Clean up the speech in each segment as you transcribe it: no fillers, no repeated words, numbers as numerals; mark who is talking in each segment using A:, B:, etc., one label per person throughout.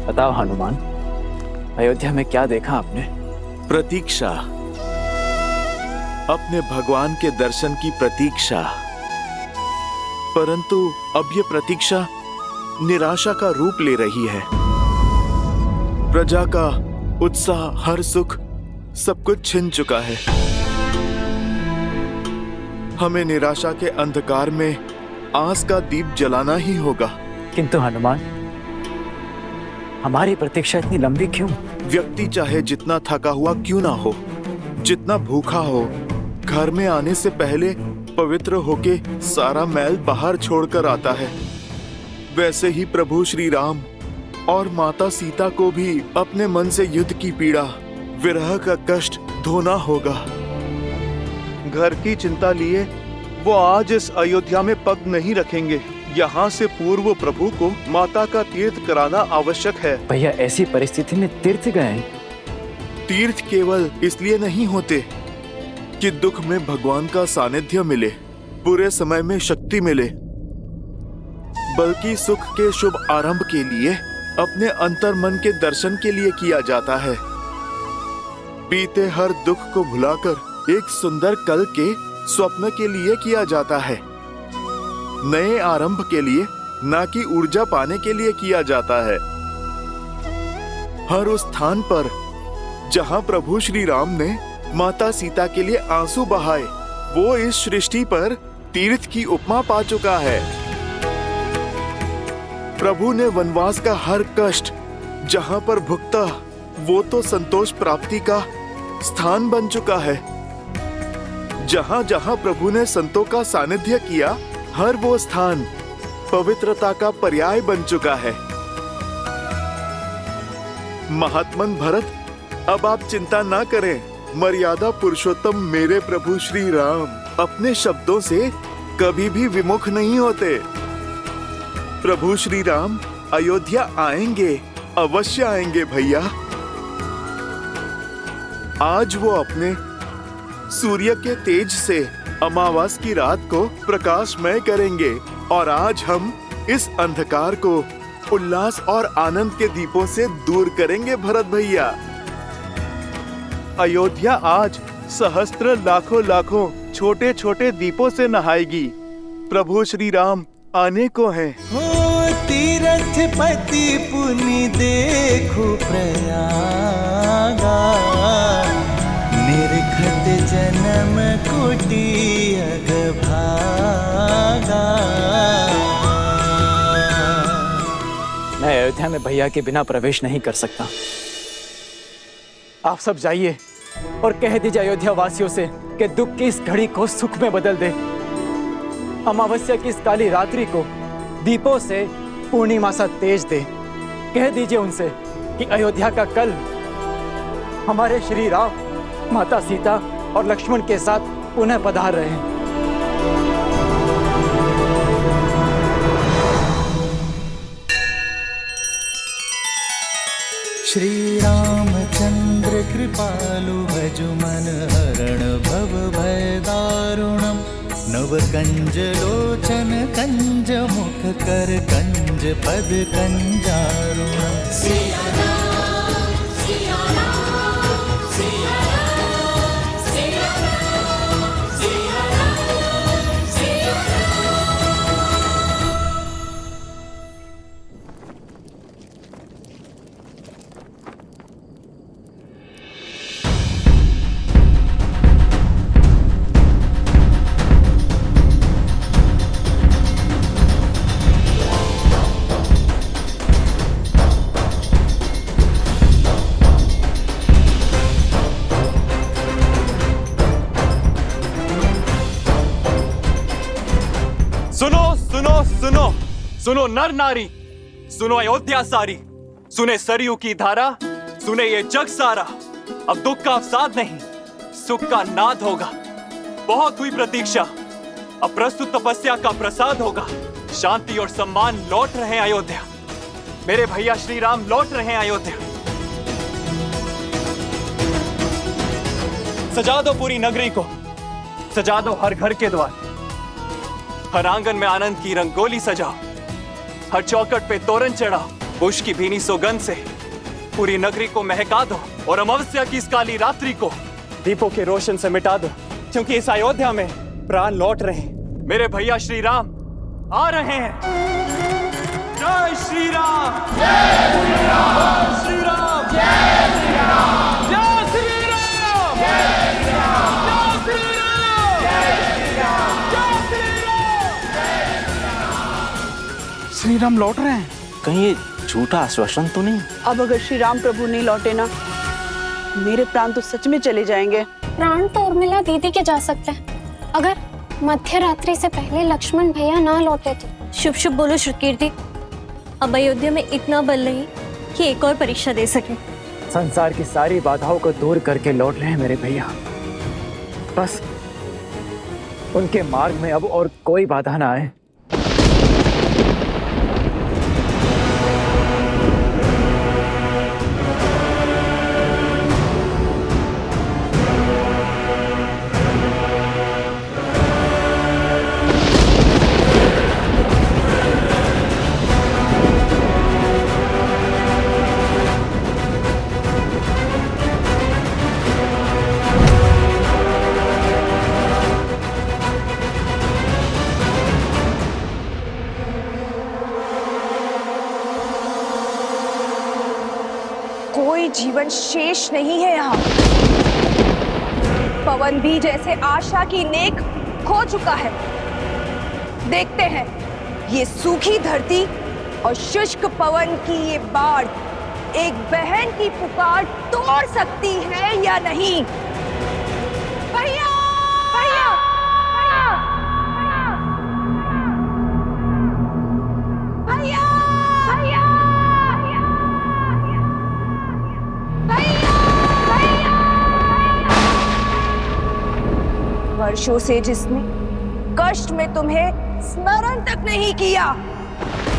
A: बताओ हनुमान, अयोध्या में क्या देखा आपने?
B: प्रतीक्षा, अपने भगवान के दर्शन की प्रतीक्षा। परंतु अब ये प्रतीक्षा निराशा का रूप ले रही है। प्रजा का उत्साह, हर सुख, सब कुछ छिन चुका है। हमें निराशा के अंधकार में आस का दीप जलाना ही होगा।
A: किंतु हनुमान, हमारी प्रतीक्षा इतनी लंबी क्यों?
B: व्यक्ति चाहे जितना थका हुआ क्यों ना हो, जितना भूखा हो, घर में आने से पहले पवित्र होके सारा मैल बाहर छोड़कर आता है। वैसे ही प्रभु श्री राम और माता सीता को भी अपने मन से युद्ध की पीड़ा, विरह का कष्ट धोना होगा।
C: घर की चिंता लिए वो आज इस अयोध्या में पग नहीं रखेंगे। यहाँ से पूर्व प्रभु को माता का तीर्थ कराना आवश्यक है।
A: भैया, ऐसी परिस्थिति में तीर्थ गए?
B: तीर्थ केवल इसलिए नहीं होते कि दुख में भगवान का सानिध्य मिले, बुरे समय में शक्ति मिले, बल्कि सुख के शुभ आरंभ के लिए, अपने अंतर मन के दर्शन के लिए किया जाता है। बीते हर दुख को भुलाकर एक सुंदर कल के स्वप्न के लिए किया जाता है। नए आरंभ के लिए, ना कि ऊर्जा पाने के लिए किया जाता है। हर उस स्थान पर जहां प्रभु श्री राम ने माता सीता के लिए आंसू बहाए, वो इस सृष्टि पर तीर्थ की उपमा पा चुका है। प्रभु ने वनवास का हर कष्ट जहां पर भुगता, वो तो संतोष प्राप्ति का स्थान बन चुका है। जहां जहां प्रभु ने संतों का सानिध्य किया, हर वो स्थान पवित्रता का पर्याय बन चुका है। महात्मन भरत, अब आप चिंता ना करें। मर्यादा पुरुषोत्तम मेरे प्रभु श्री राम अपने शब्दों से कभी भी विमुख नहीं होते। प्रभु श्री राम अयोध्या आएंगे, अवश्य आएंगे भैया। आज वो अपने सूर्य के तेज से अमावस की रात को प्रकाशमय करेंगे, और आज हम इस अंधकार को उल्लास और आनंद के दीपों से दूर करेंगे भरत भैया।
C: अयोध्या आज सहस्त्र लाखों लाखों छोटे छोटे दीपों से नहाएगी। प्रभु श्री राम आने को हैं।
D: हो तीरथ पति पुनि देखो प्रयागा, निरखत जन्म कोटि अगभागा।
A: मैं अयोध्या में भैया के बिना प्रवेश नहीं कर सकता। आप सब जाइए और कह दीजिए अयोध्या वासियों से कि दुख की इस घड़ी को सुख में बदल दे। अमावस्या की इस काली रात्रि को दीपों से पूर्णिमा सा तेज दे। कह दीजिए उनसे कि अयोध्या का कल हमारे श्री राम, माता सीता और लक्ष्मण के साथ पुनः पधार रहे हैं।
D: श्री रामचंद्र कृपालु भजु मन हरण भव भय दारुणम। नव कंज लोचन कंज मुख कर कंज पद कंजारुणम।
E: सुनो नर नारी, सुनो अयोध्या सारी, सुने सरयू की धारा, सुने ये जग सारा। अब दुख का अवसाद नहीं, सुख का नाद होगा। बहुत हुई प्रतीक्षा, अब प्रस्तुत तपस्या का प्रसाद होगा। शांति और सम्मान लौट रहे हैं अयोध्या। मेरे भैया श्री राम लौट रहे हैं अयोध्या। सजा दो पूरी नगरी को, सजा दो हर घर के द्वार, हर आंगन में आनंद की रंगोली सजाओ, हर चौखट पे तोरण चढ़ाओ, पुष्प की भीनी सुगंध से पूरी नगरी को महका दो और अमावस्या की इस काली रात्रि को दीपों के रोशन से मिटा दो, क्योंकि इस अयोध्या में प्राण लौट रहे हैं। मेरे भैया श्री राम आ रहे हैं। जय श्री राम, जय श्री राम, श्री राम, जय श्री राम, जय श्री राम, जय श्री राम, जय श्री राम, जय श्री राम, जय श्री राम।
F: श्री राम लौट रहे हैं।
G: कहीं ये झूठा आश्वासन तो नहीं?
H: अब अगर श्री राम प्रभु नहीं लौटे ना, मेरे प्राण तो सच में चले जाएंगे।
I: प्राण तो उर्मिला दीदी के जा सकते हैं, अगर मध्य रात्रि से पहले लक्ष्मण भैया ना लौटे तो।
J: शुभ शुभ बोलो श्रुतकीर्ति। अब अयोध्या में इतना बल नहीं कि एक और परीक्षा दे सके।
A: संसार की सारी बाधाओं को दूर करके लौट रहे हैं मेरे भैया। बस उनके मार्ग में अब और कोई बाधा ना आए।
K: कोई जीवन शेष नहीं है यहाँ। पवन भी जैसे आशा की नेक खो चुका है। देखते हैं ये सूखी धरती और शुष्क पवन की ये बाढ़ एक बहन की पुकार तोड़ सकती है या नहीं। भैया, भैया, भैया, भैया, वर्षों से जिसने कष्ट में तुम्हें स्मरण तक नहीं किया,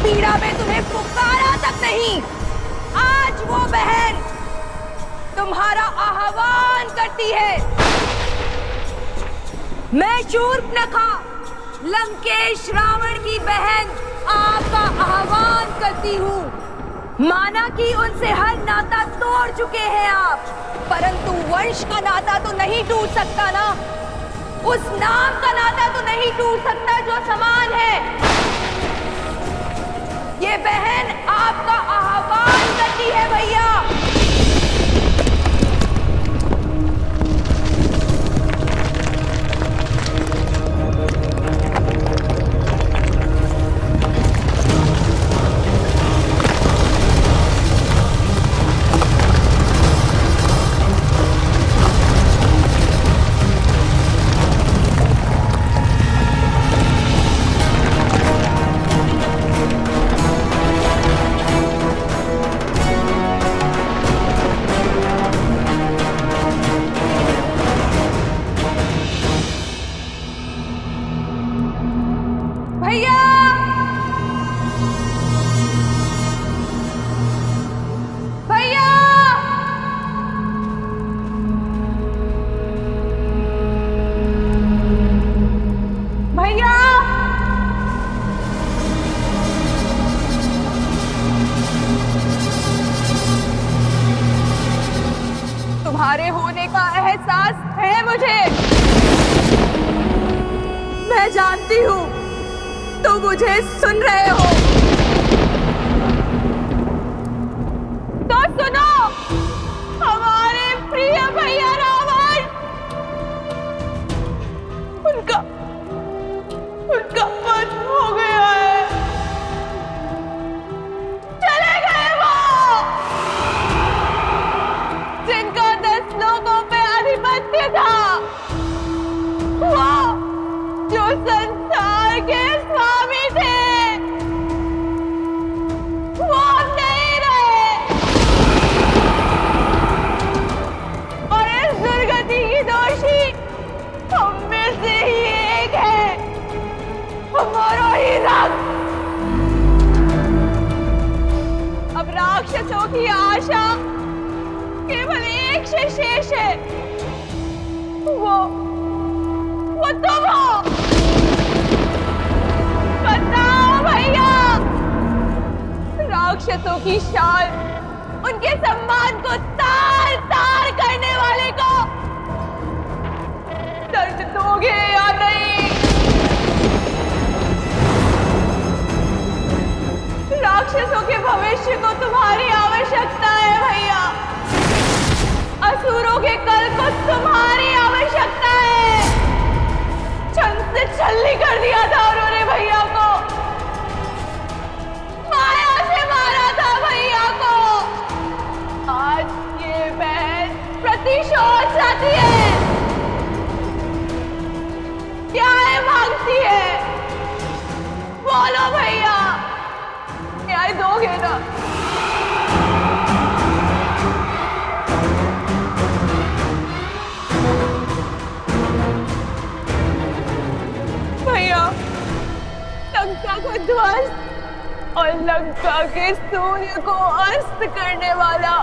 K: पीड़ा में तुम्हें पुकारा तक नहीं, आज वो बहन तुम्हारा आह्वान करती है। मैं शूर्पणखा, लंकेश रावण की बहन, आपका आह्वान करती हूँ। माना कि उनसे हर नाता तोड़ चुके हैं आप, परंतु वंश का नाता तो नहीं टूट सकता ना। उस नाम का नाता तो नहीं टूट सकता जो समान है। ये बहन आपका आह्वान करती है भैया। तुम्हारे होने का एहसास है मुझे। मैं जानती हूँ तुम मुझे सुन रहे हो। तो सुनो, हमारे प्रिय भैया रावण, उनका वध हो गया है। चले गए वो जिनका 10 लोगों पे आधिपत्य था, वो जो संसार के स्वामी थे, वो अब नहीं रहे। और इस दुर्गति की दोषी हम में से ही एक है, हमारा ही रक्त। अब राक्षसों की आशा केवल एक से शेष है, वो तुम हो। बताओ भैया, राक्षसों की शान, उनके सम्मान को तार तार करने वाले को दर्द दोगे या नहीं? राक्षसों के भविष्य को तुम्हारी आवश्यकता है भैया, असुरों के कल को तुम्हारी आवश्यकता है। छल से छल्ली कर दिया था उन्होंने भैया को, माया से मारा था भैया को। आज ये बहन प्रतिशोध चाहती है, क्या है मांगती है? बोलो भैया, न्याय दोगे ना? भैया, लंका को ध्वस्त और लंका के सूर्य को अस्त करने वाला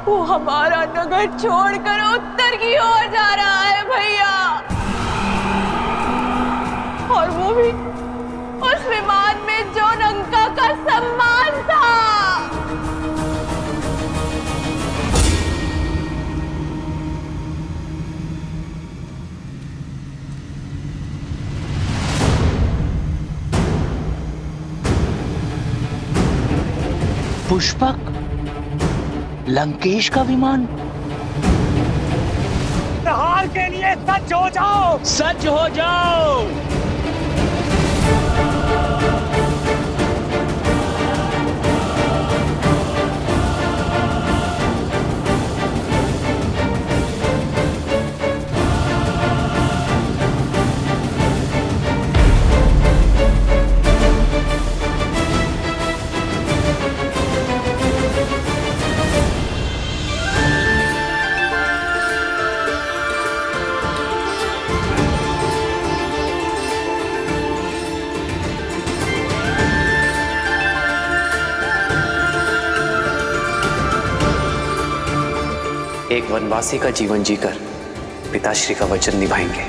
K: वो हमारा नगर छोड़कर उत्तर की ओर जा रहा है भैया, और वो भी उस विमान में जो लंका का सम्मान था।
G: पुष्पक, लंकेश का विमान।
A: प्रहार के लिए सज्ज हो जाओ,
G: सज्ज हो जाओ। एक वनवासी का जीवन जीकर पिताश्री का वचन निभाएंगे।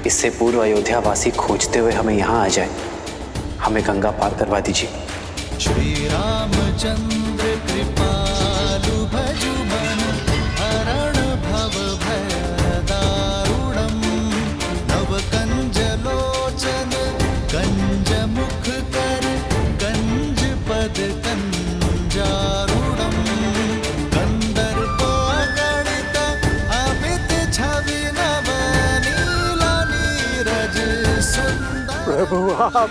G: इससे पूर्व अयोध्या वासी खोजते हुए हमें यहाँ आ जाए। हमें गंगा पार करवा दीजिए।
D: श्री रामचंद्र कृपालु भजु मन हरण भव भय दारुणम नव कंज लोचन कंज मुख कर कंज पद कंजारुणम कंदर्प गणित अमित छवि नव नीला नीरज सुंदर।
A: प्रभु आप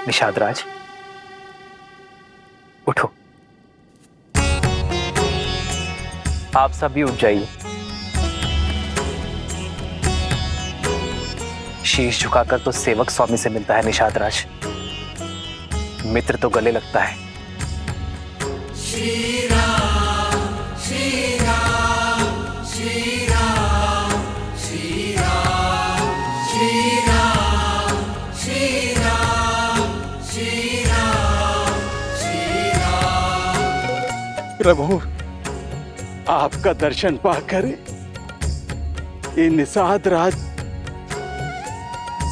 G: निषादराज, उठो। आप सभी उठ जाइए। शीश झुकाकर तो सेवक स्वामी से मिलता है निषादराज, मित्र तो गले लगता है।
D: श्री राम श्री राम श्री राम श्री राम श्री राम श्री राम श्री राम श्री राम।
C: प्रभु, आपका दर्शन पाकर ये निषाद राज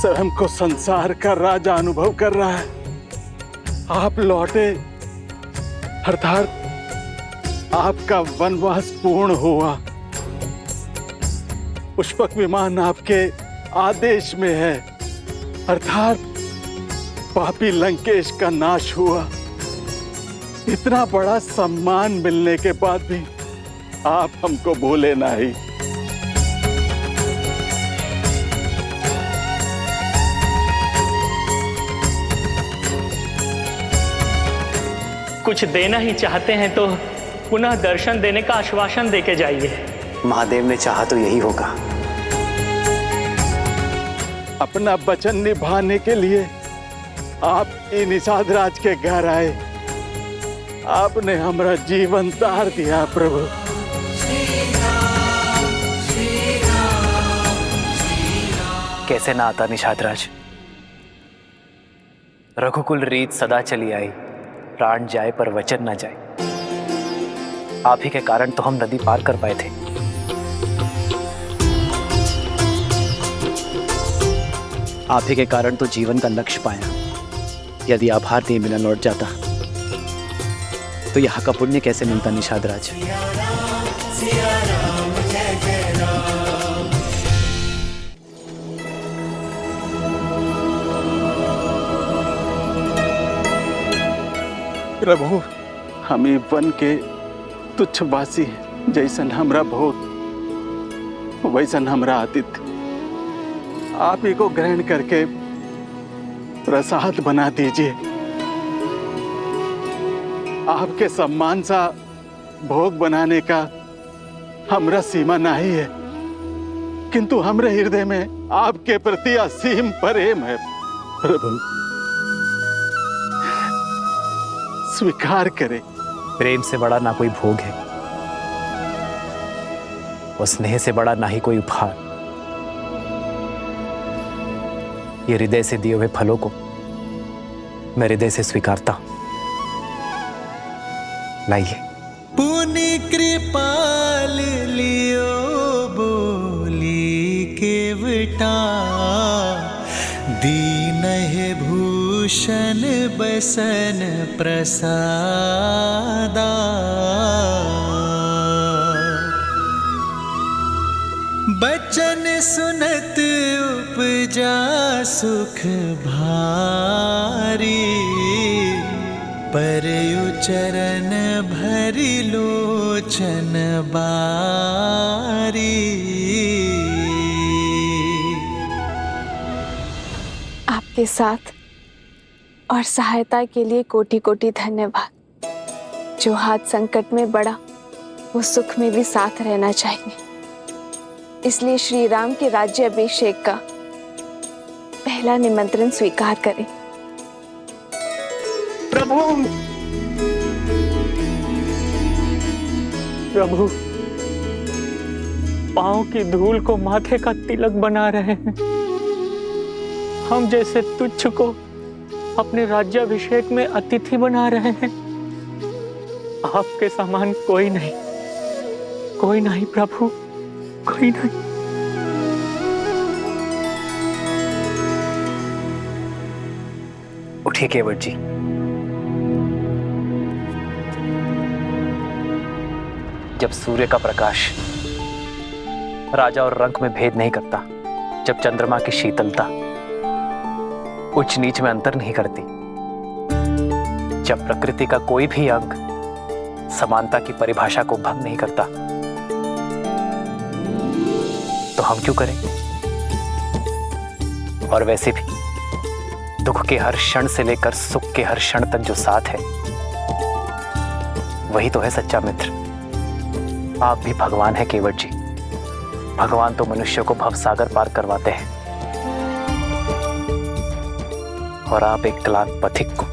C: स्वयं को संसार का राजा अनुभव कर रहा है। आप लौटे अर्थात आपका वनवास पूर्ण हुआ। पुष्पक विमान आपके आदेश में है, अर्थात पापी लंकेश का नाश हुआ। इतना बड़ा सम्मान मिलने के बाद भी आप हमको भूले नहीं।
F: कुछ देना ही चाहते हैं तो पुनः दर्शन देने का आश्वासन देके जाइए।
G: महादेव ने चाहा तो यही होगा।
C: अपना वचन निभाने के लिए आप निषाद राज के घर आए। आपने हमारा जीवन तार दिया प्रभु।
G: कैसे ना आता निषादराज। रघुकुल रीत सदा चली आई, प्राण जाए पर वचन न जाए। आप ही के कारण तो हम नदी पार कर पाए थे। आप ही के कारण तो जीवन का लक्ष्य पाया। यदि आभार दिए बिना लौट जाता तो यहाँ का पुण्य कैसे मिलता निषादराज।
C: प्रभु, हम ई वन के तुच्छवासी हैं। जैसन हमरा भोग वैसन हमरा आतिथ्य। आप ही को ग्रहण करके प्रसाद बना दीजिए। आपके सम्मान सा भोग बनाने का हमरा सीमा नहीं है, किंतु हमरे हृदय में आपके प्रति असीम प्रेम है। प्रभु, स्वीकार करें।
G: प्रेम से बड़ा ना कोई भोग है और स्नेह से बड़ा ना ही कोई उपहार। ये हृदय से दिए हुए फलों को मैं हृदय से स्वीकारता हूं। लाइए।
D: पुनि कृपाल लियो बोली केवटा, दीन है भूषण बसन प्रसादा। बचन सुनत उपजा सुख भारी, परयु चरण भरि लोचन बारी।
H: आपके साथ और सहायता के लिए कोटि कोटि धन्यवाद। जो हाथ संकट में बढ़ा वो सुख में भी साथ रहना चाहिए। इसलिए श्री राम के राज्य अभिषेक का पहला निमंत्रण स्वीकार करें।
F: प्रभु, प्रभु, पांव की धूल को माथे का तिलक बना रहे हैं। हम जैसे तुच्छ को अपने राज्याभिषेक में अतिथि बना रहे हैं। आपके समान कोई नहीं, कोई नहीं प्रभु, कोई नहीं।
G: उठिए केवट जी। जब सूर्य का प्रकाश राजा और रंक में भेद नहीं करता, जब चंद्रमा की शीतलता उच्च नीच में अंतर नहीं करती, जब प्रकृति का कोई भी अंग समानता की परिभाषा को भंग नहीं करता, तो हम क्यों करें? और वैसे भी दुख के हर क्षण से लेकर सुख के हर क्षण तक जो साथ है वही तो है सच्चा मित्र। आप भी भगवान है केवट जी। भगवान तो मनुष्य को भवसागर पार करवाते हैं और आप एक क्लांत पथिक को।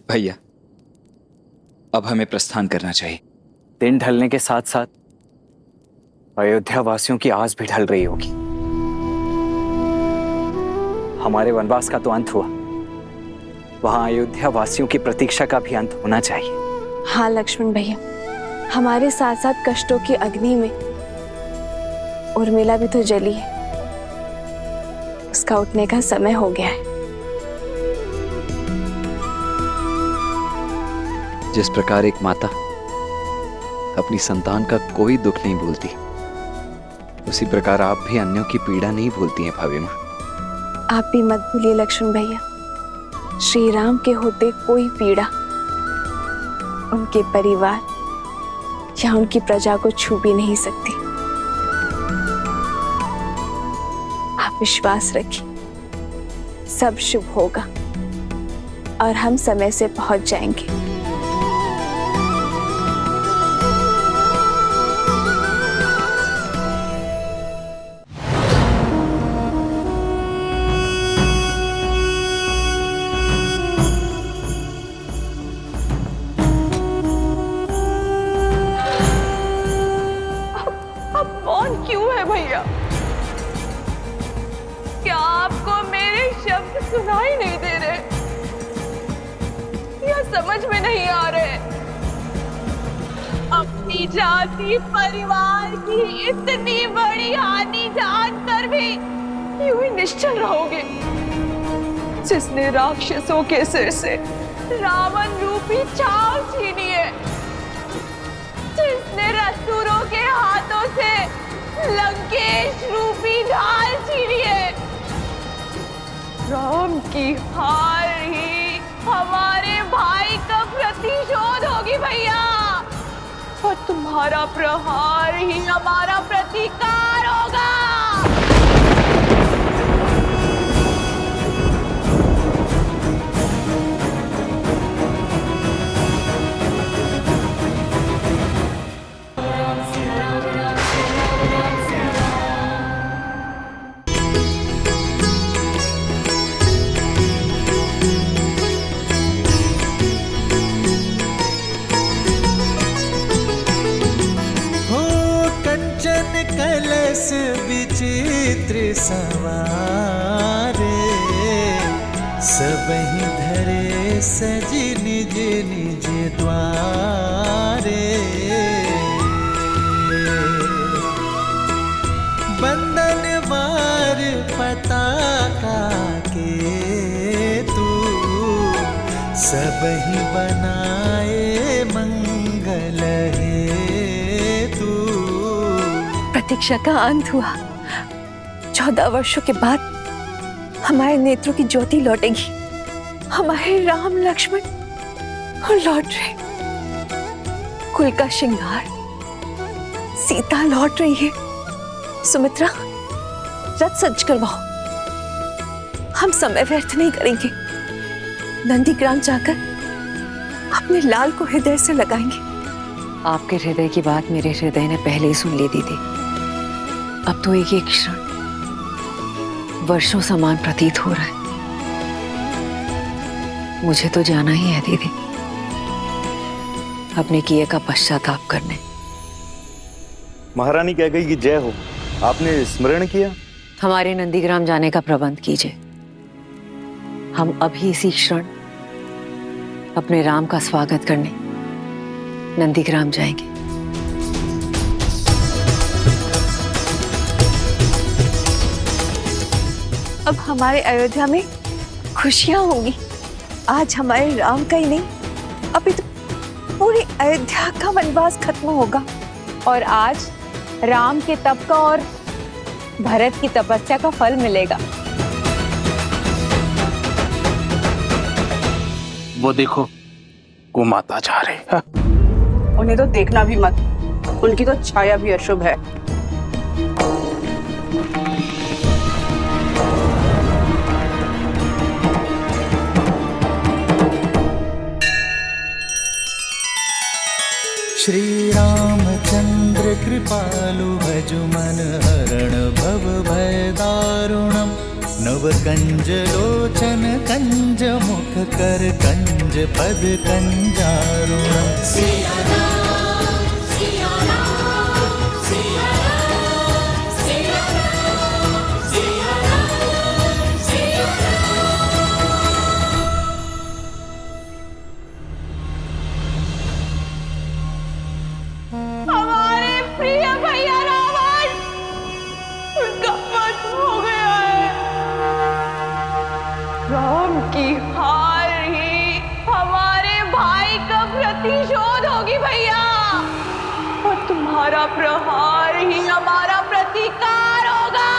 L: भैया, अब हमें प्रस्थान करना चाहिए।
G: दिन ढलने के साथ साथ अयोध्या वासियों की आस भी ढल रही होगी। हमारे वनवास का तो अंत हुआ, वहां अयोध्या वासियों की प्रतीक्षा का भी अंत होना चाहिए।
H: हाँ लक्ष्मण भैया, हमारे साथ साथ कष्टों की अग्नि में उर्मिला भी तो जली है। उसका उठने का समय हो गया है।
L: जिस प्रकार एक माता अपनी संतान का कोई दुख नहीं भूलती, उसी प्रकार आप भी अन्यों की पीड़ा नहीं भूलती हैं भाभी माँ।
H: आप भी मत भूलिए लक्ष्मण भैया, श्री राम के होते कोई पीड़ा उनके परिवार या उनकी प्रजा को छू भी नहीं सकती। आप विश्वास रखिए, सब शुभ होगा और हम समय से पहुंच जाएंगे।
K: समझ में नहीं आ रहे। अपनी जाति परिवार की इतनी बड़ी हानि जानकर भी यूं ही निश्चल रहोगे? जिसने राक्षसों के सिर से रावण रूपी छाव छीनी है, जिसने रसूरों के हाथों से लंकेश रूपी ढाल छीनी है, राम की हार ही हमारे भाई का प्रतिशोध होगी भैया, और तुम्हारा प्रहार ही हमारा प्रतिकार होगा।
D: कलश विचित्र सवारे, सबहि धरे सज निज निज द्वारे। बंदनवार पताका के तू, सबहि बनाए मंगल हेतु।
H: प्रतीक्षा का अंत हुआ। 14 वर्षों के बाद हमारे नेत्रों की ज्योति लौटेगी। हमारे राम लक्ष्मण और लौट रहे, कुल का श्रृंगार, सीता लौट रही है। सुमित्रा, रथ सज करवाओ। हम समय व्यर्थ नहीं करेंगे। नंदीग्राम जाकर अपने लाल को हृदय से लगाएंगे।
M: आपके हृदय की बात मेरे हृदय ने पहले ही सुन ली दीदी। अब तो एक एक क्षण वर्षों समान प्रतीत हो रहा है। मुझे तो जाना ही है दीदी, अपने किए का पश्चाताप करने।
N: महारानी कह गई कि जय हो, आपने स्मरण किया?
M: हमारे नंदीग्राम जाने का प्रबंध कीजिए। हम अभी इसी क्षण अपने राम का स्वागत करने नंदीग्राम जाएंगे।
H: अब हमारे अयोध्या में खुशियां होंगी। आज हमारे राम का ही नहीं, अभी तो पूरी अयोध्या का वनवास खत्म होगा।
K: और आज राम के तप का और भरत की तपस्या का फल मिलेगा।
C: वो देखो, वो माता जा रही है।
K: उन्हें तो देखना भी मत, उनकी तो छाया भी अशुभ है।
D: श्री रामचंद्र कृपालु भजु मन हरण भव भय दारुणम। नव कंज लोचन कंज मुख कर कंज पद कंजारुणम।
K: हमारे प्रिय भैया रावण, उनका वध हो गया है। राम की हार ही हमारे भाई का प्रतिशोध होगी भैया, और तुम्हारा प्रहार ही हमारा प्रतिकार होगा।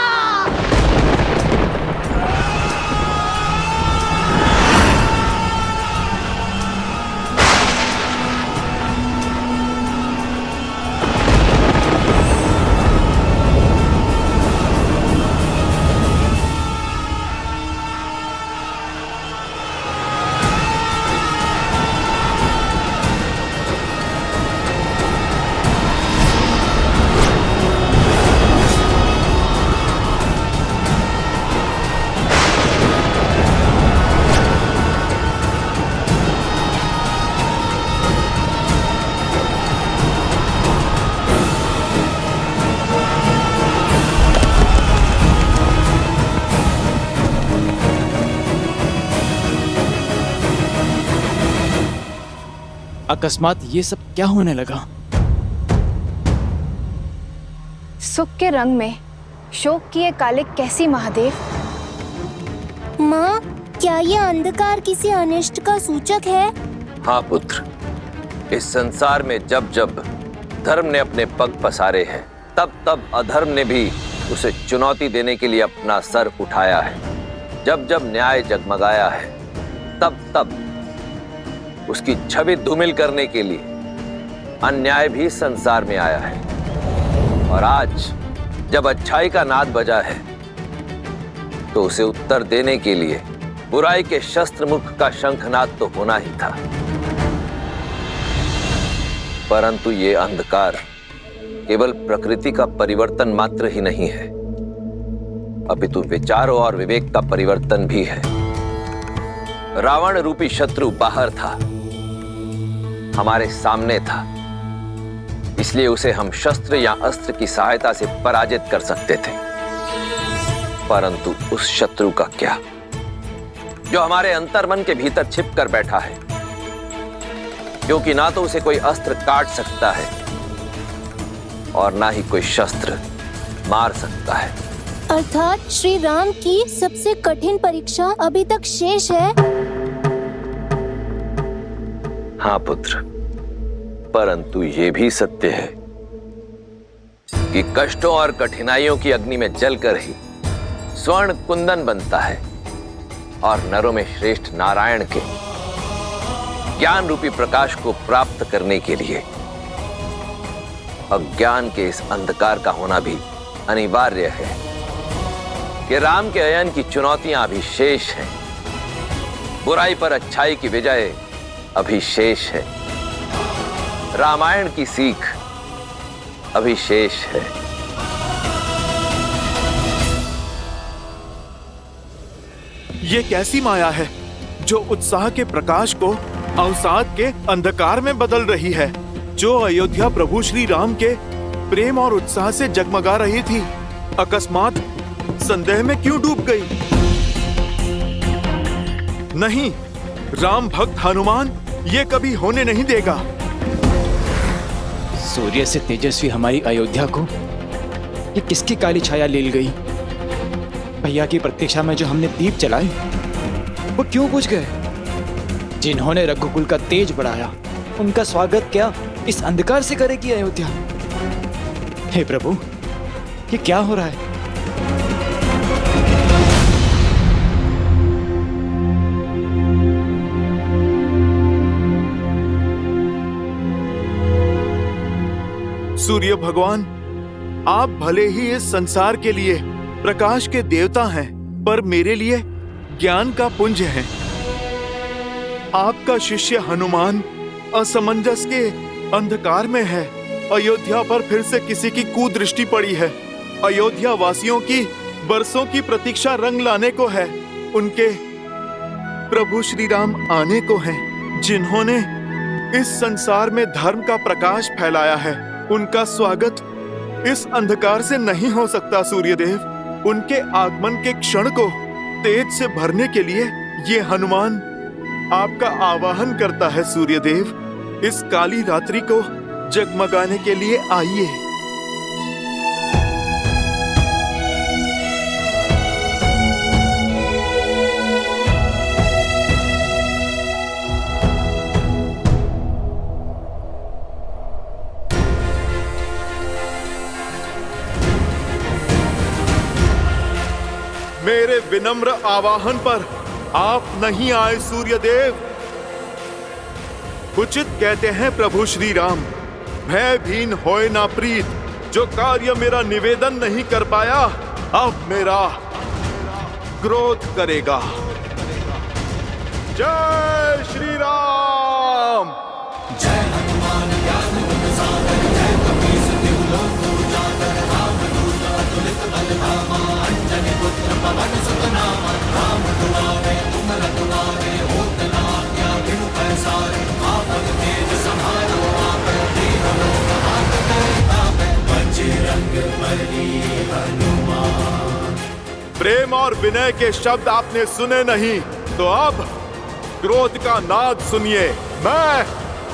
A: अकस्मात ये सब क्या होने लगा?
H: सुख के रंग में शोक की ये कालिक कैसी महादेव?
O: माँ, क्या ये अंधकार किसी अनिष्ट का सूचक है?
P: हाँ पुत्र, इस संसार में जब जब धर्म ने अपने पग पसारे हैं, तब तब अधर्म ने भी उसे चुनौती देने के लिए अपना सर उठाया है। जब जब न्याय जगमगाया है, तब तब उसकी छवि धूमिल करने के लिए अन्याय भी संसार में आया है। और आज जब अच्छाई का नाद बजा है, तो उसे उत्तर देने के लिए बुराई के शस्त्र मुख का शंखनाद तो होना ही था। परंतु ये अंधकार केवल प्रकृति का परिवर्तन मात्र ही नहीं है, अपितु विचारों और विवेक का परिवर्तन भी है। रावण रूपी शत्रु बाहर था, हमारे सामने था, इसलिए उसे हम शस्त्र या अस्त्र की सहायता से पराजित कर सकते थे। परंतु उस शत्रु का क्या, जो हमारे अंतर्मन के भीतर छिप कर बैठा है, क्योंकि ना तो उसे कोई अस्त्र काट सकता है और ना ही कोई शस्त्र मार सकता है।
O: अर्थात श्री राम की सबसे कठिन परीक्षा अभी तक शेष है।
P: हाँ पुत्र, परंतु ये भी सत्य है कि कष्टों और कठिनाइयों की अग्नि में जलकर ही स्वर्ण कुंदन बनता है और नरों में श्रेष्ठ नारायण के ज्ञान रूपी प्रकाश को प्राप्त करने के लिए अज्ञान के इस अंधकार का होना भी अनिवार्य है। कि राम के अयन की चुनौतियां अभी शेष हैं, बुराई पर अच्छाई की विजय अभी शेष है, रामायण की सीख अभी शेष है।
B: ये कैसी माया है जो उत्साह के प्रकाश को अवसाद के अंधकार में बदल रही है, जो अयोध्या प्रभु श्री राम के प्रेम और उत्साह से जगमगा रही थी, अकस्मात संदेह में क्यों डूब गई? नहीं, राम भक्त हनुमान ये कभी होने नहीं देगा।
A: सूर्य से तेजस्वी हमारी अयोध्या को ये किसकी काली छाया ले गई? भैया की प्रतीक्षा में जो हमने दीप जलाए, वो क्यों बुझ गए? जिन्होंने रघुकुल का तेज बढ़ाया, उनका स्वागत क्या इस अंधकार से करेगी अयोध्या? हे प्रभु, ये क्या हो रहा है?
B: सूर्य भगवान, आप भले ही इस संसार के लिए प्रकाश के देवता हैं, पर मेरे लिए ज्ञान का पुंज हैं। आपका शिष्य हनुमान असमंजस के अंधकार में है। अयोध्या पर फिर से किसी की कुदृष्टि पड़ी है। अयोध्या वासियों की बरसों की प्रतीक्षा रंग लाने को है। उनके प्रभु श्री राम आने को हैं, जिन्होंने इस संसार में धर्म का प्रकाश फैलाया है। उनका स्वागत इस अंधकार से नहीं हो सकता सूर्यदेव। उनके आगमन के क्षण को तेज से भरने के लिए ये हनुमान आपका आवाहन करता है। सूर्यदेव, इस काली रात्रि को जगमगाने के लिए आइए। मेरे विनम्र आवाहन पर आप नहीं आए सूर्यदेव। उचित कहते हैं प्रभु श्री राम, भयभीन होए ना प्रीत। जो कार्य मेरा निवेदन नहीं कर पाया, अब मेरा क्रोध करेगा। जय श्री राम। जय हनुमान ज्ञान गुण सागर, जय कपीस तिहु लोक उजागर, राम दूत अतुलित बल धामा, अंजनी पुत्र पवन सुत नामा, राम दुआरे तुम रखवारे, होत न आज्ञा बिनु पैसारे, आपन तेज समारो आपन, दीन लोक हाथ तापे, बजरंग बली हनुमान। प्रेम और विनय के शब्द आपने सुने नहीं, तो अब क्रोध का नाद सुनिए। मैं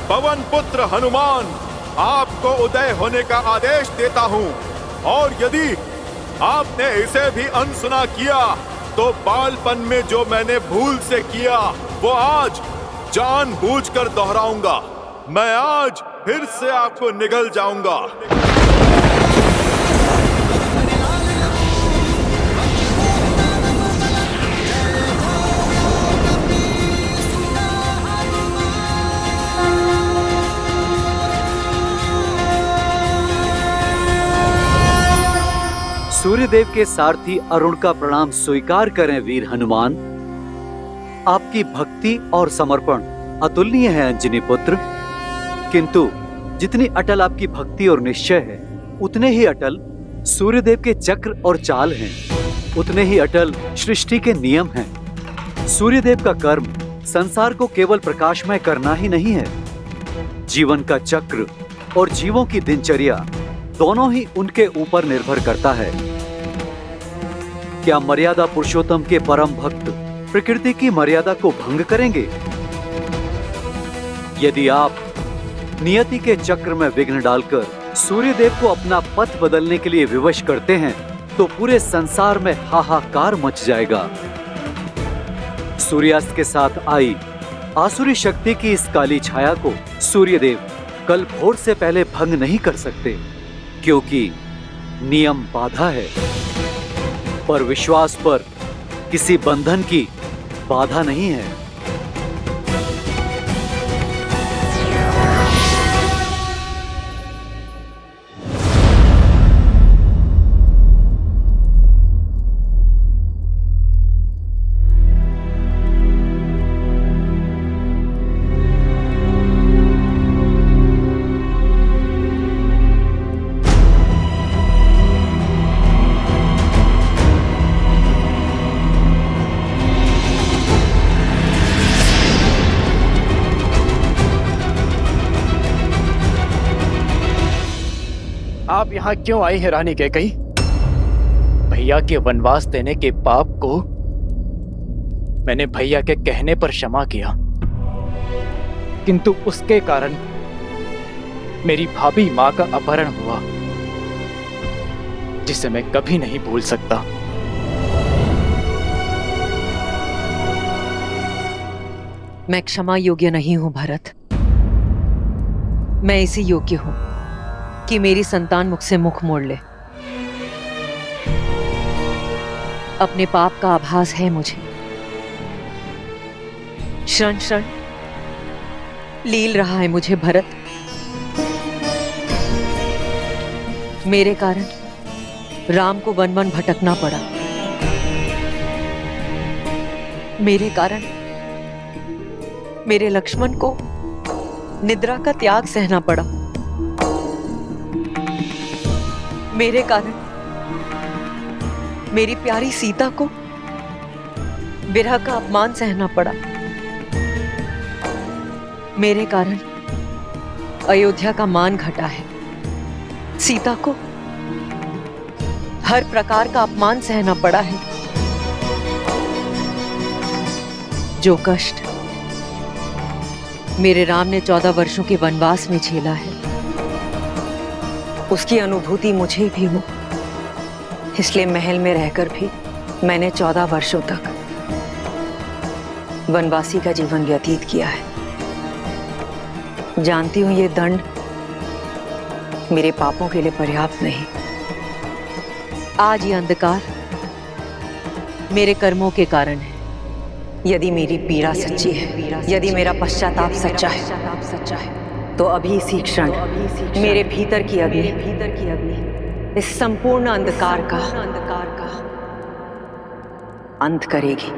B: पवन पुत्र हनुमान आपको उदय होने का आदेश देता हूँ, और यदि आपने इसे भी अनसुना किया तो बालपन में जो मैंने भूल से किया वो आज जानबूझकर दोहराऊंगा। मैं आज फिर से आपको निगल जाऊंगा।
Q: सूर्यदेव के सारथी अरुण का प्रणाम स्वीकार करें वीर हनुमान। आपकी भक्ति और समर्पण अतुलनीय है अंजनी पुत्र, किंतु जितनी अटल आपकी भक्ति और निश्चय है उतने ही अटल सूर्यदेव के चक्र और चाल हैं, उतने ही अटल सृष्टि के नियम हैं। सूर्यदेव का कर्म संसार को केवल प्रकाशमय करना ही नहीं है, जीवन का चक्र और जीवों की दिनचर्या दोनों ही उनके ऊपर निर्भर करता है। क्या मर्यादा पुरुषोत्तम के परम भक्त प्रकृति की मर्यादा को भंग करेंगे? यदि आप नियति के चक्र में विघ्न डालकर सूर्यदेव को अपना पथ बदलने के लिए विवश करते हैं तो पूरे संसार में हाहाकार मच जाएगा। सूर्यास्त के साथ आई आसुरी शक्ति की इस काली छाया को सूर्यदेव कल भोर से पहले भंग नहीं कर सकते, क्योंकि नियम बाधा है, पर विश्वास पर किसी बंधन की बाधा नहीं है।
A: आप यहाँ क्यों आई है रानी कैकई? भैया के वनवास देने के पाप को मैंने भैया के कहने पर क्षमा किया, किंतु उसके कारण मेरी भाभी माँ का अपहरण हुआ, जिसे मैं कभी नहीं भूल सकता।
M: मैं क्षमा योग्य नहीं हूं भरत। मैं इसी योग्य हूं कि मेरी संतान मुझसे मुख मोड़ ले। अपने पाप का आभास है मुझे। क्षण क्षण लील रहा है मुझे भरत। मेरे कारण राम को वन वन भटकना पड़ा। मेरे कारण मेरे लक्ष्मण को निद्रा का त्याग सहना पड़ा। मेरे कारण मेरी प्यारी सीता को विरह का अपमान सहना पड़ा। मेरे कारण अयोध्या का मान घटा है। सीता को हर प्रकार का अपमान सहना पड़ा है। जो कष्ट मेरे राम ने 14 वर्षों के वनवास में झेला है, उसकी अनुभूति मुझे भी हो। इसलिए महल में रहकर भी मैंने 14 वर्षों तक वनवासी का जीवन व्यतीत किया है। जानती हूं ये दंड मेरे पापों के लिए पर्याप्त नहीं। आज ये अंधकार मेरे कर्मों के कारण है। यदि मेरी पीड़ा सच्ची है, यदि मेरा पश्चाताप सच्चा है, तो अभी इसी क्षण मेरे भीतर की अग्नि इस संपूर्ण अंधकार का अंत करेगी।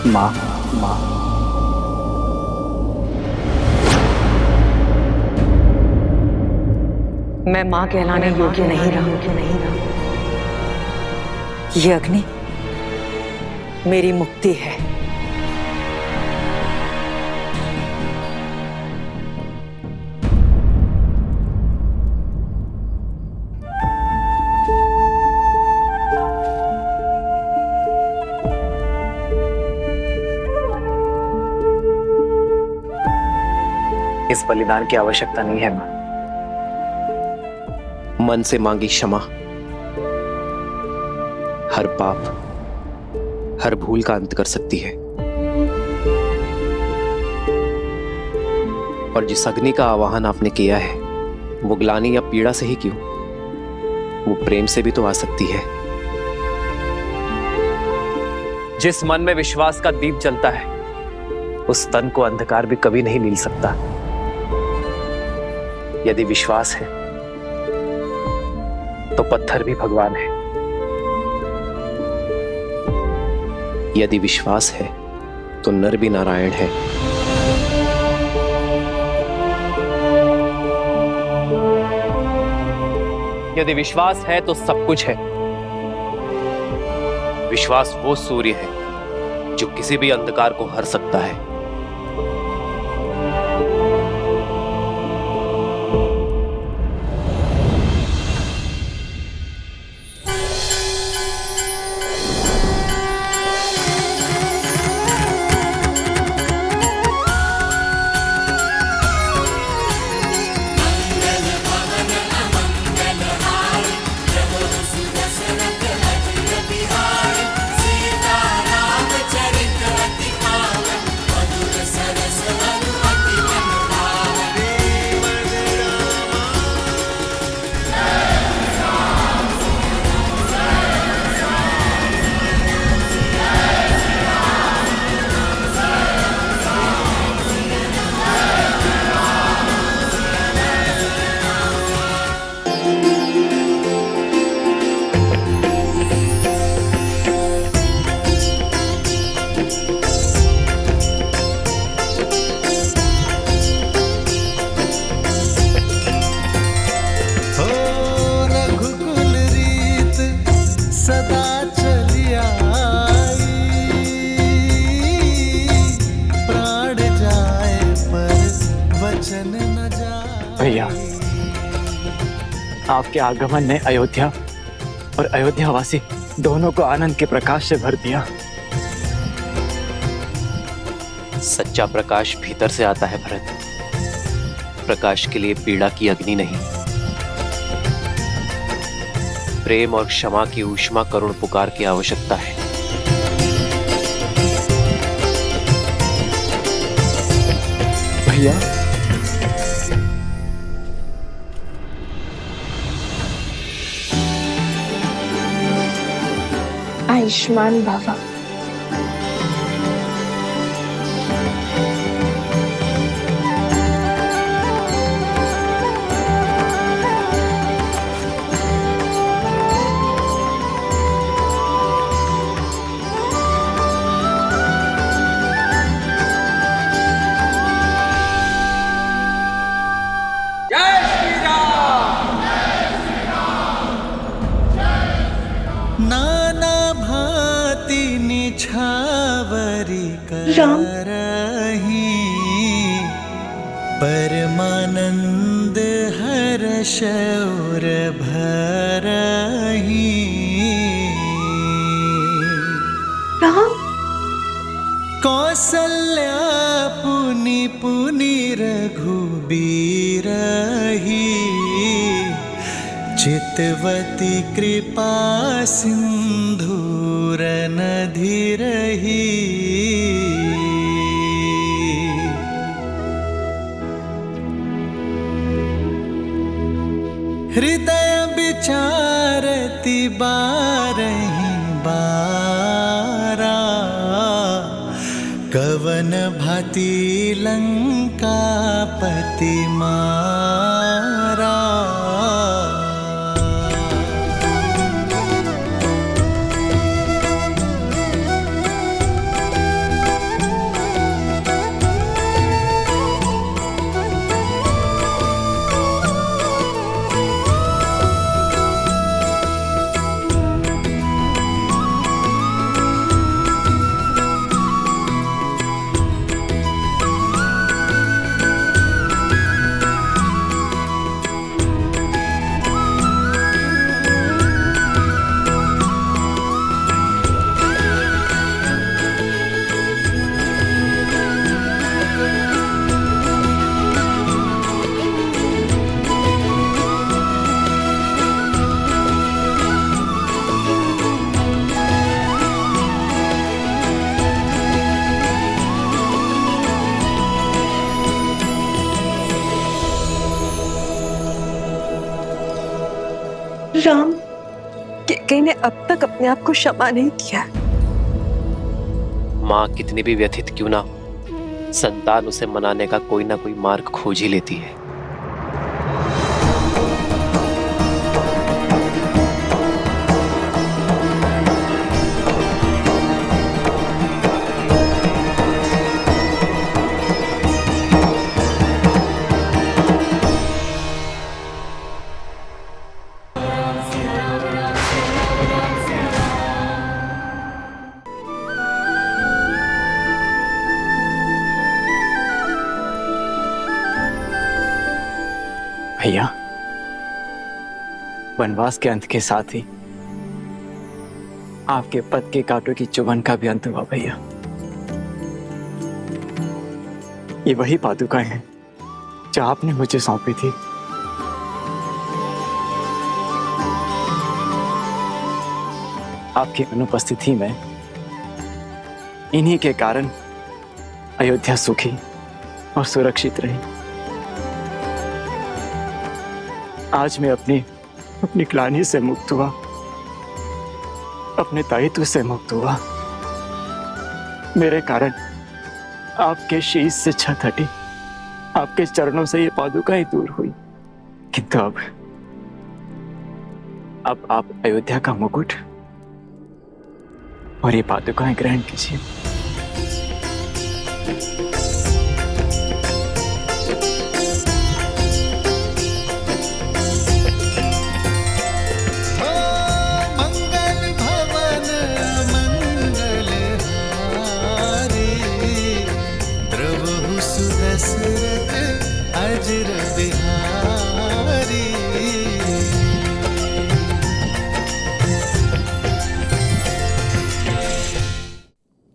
G: माँ माँ
M: मैं मां कहलाने योग्य नहीं रहा। ये अग्नि मेरी मुक्ति है।
G: इस बलिदान की आवश्यकता नहीं है माँ। मन से मांगी क्षमा हर पाप, हर भूल का अंत कर सकती है। और जिस अग्नि का आवाहन आपने किया है वो ग्लानि या पीड़ा से ही क्यों, वो प्रेम से भी तो आ सकती है। जिस मन में विश्वास का दीप जलता है उस तन को अंधकार भी कभी नहीं लील सकता। यदि विश्वास है तो पत्थर भी भगवान है। यदि विश्वास है तो नर भी नारायण है। यदि विश्वास है तो सब कुछ है। विश्वास वो सूर्य है जो किसी भी अंधकार को हर सकता है।
A: भैया, आपके आगमन ने अयोध्या और अयोध्यावासी दोनों को आनंद के प्रकाश से भर दिया।
G: सच्चा प्रकाश भीतर से आता है भरत। प्रकाश के लिए पीड़ा की अग्नि नहीं, प्रेम और क्षमा की ऊष्मा करुण पुकार की आवश्यकता है।
A: भैया,
H: आयुष्मान भव।
D: नाना भांति निछावरी करही, परमानंद हर्ष और भरही। कौसल्या पुनि पुनि रघुबीरही, चितवती कृपा सिंधूर नधिरही। हृदय विचारति बारहि बारा, कवन भांति लंकापति मारा।
R: कैकेयी ने अब तक अपने आप को क्षमा नहीं किया।
G: माँ कितनी भी व्यथित क्यों ना हो, संतान उसे मनाने का कोई ना कोई मार्ग खोज ही लेती है।
A: भैया, वनवास के अंत के साथ ही आपके पद के कांटों की चुभन का भी अंत हुआ भैया। ये वही पादुकाएं हैं जो आपने मुझे सौंपी थी। आपकी अनुपस्थिति में इन्हीं के कारण अयोध्या सुखी और सुरक्षित रही। आज मैं अपनी ग्लानि से मुक्त हुआ, अपने दायित्व से मुक्त हुआ। मेरे कारण आपके शीश से छत हटी, आपके चरणों से ये पादुकाएं दूर हुई। किंतु अब आप अयोध्या का मुकुट और ये पादुकाएं ग्रहण कीजिए।
D: अजर बिहारी।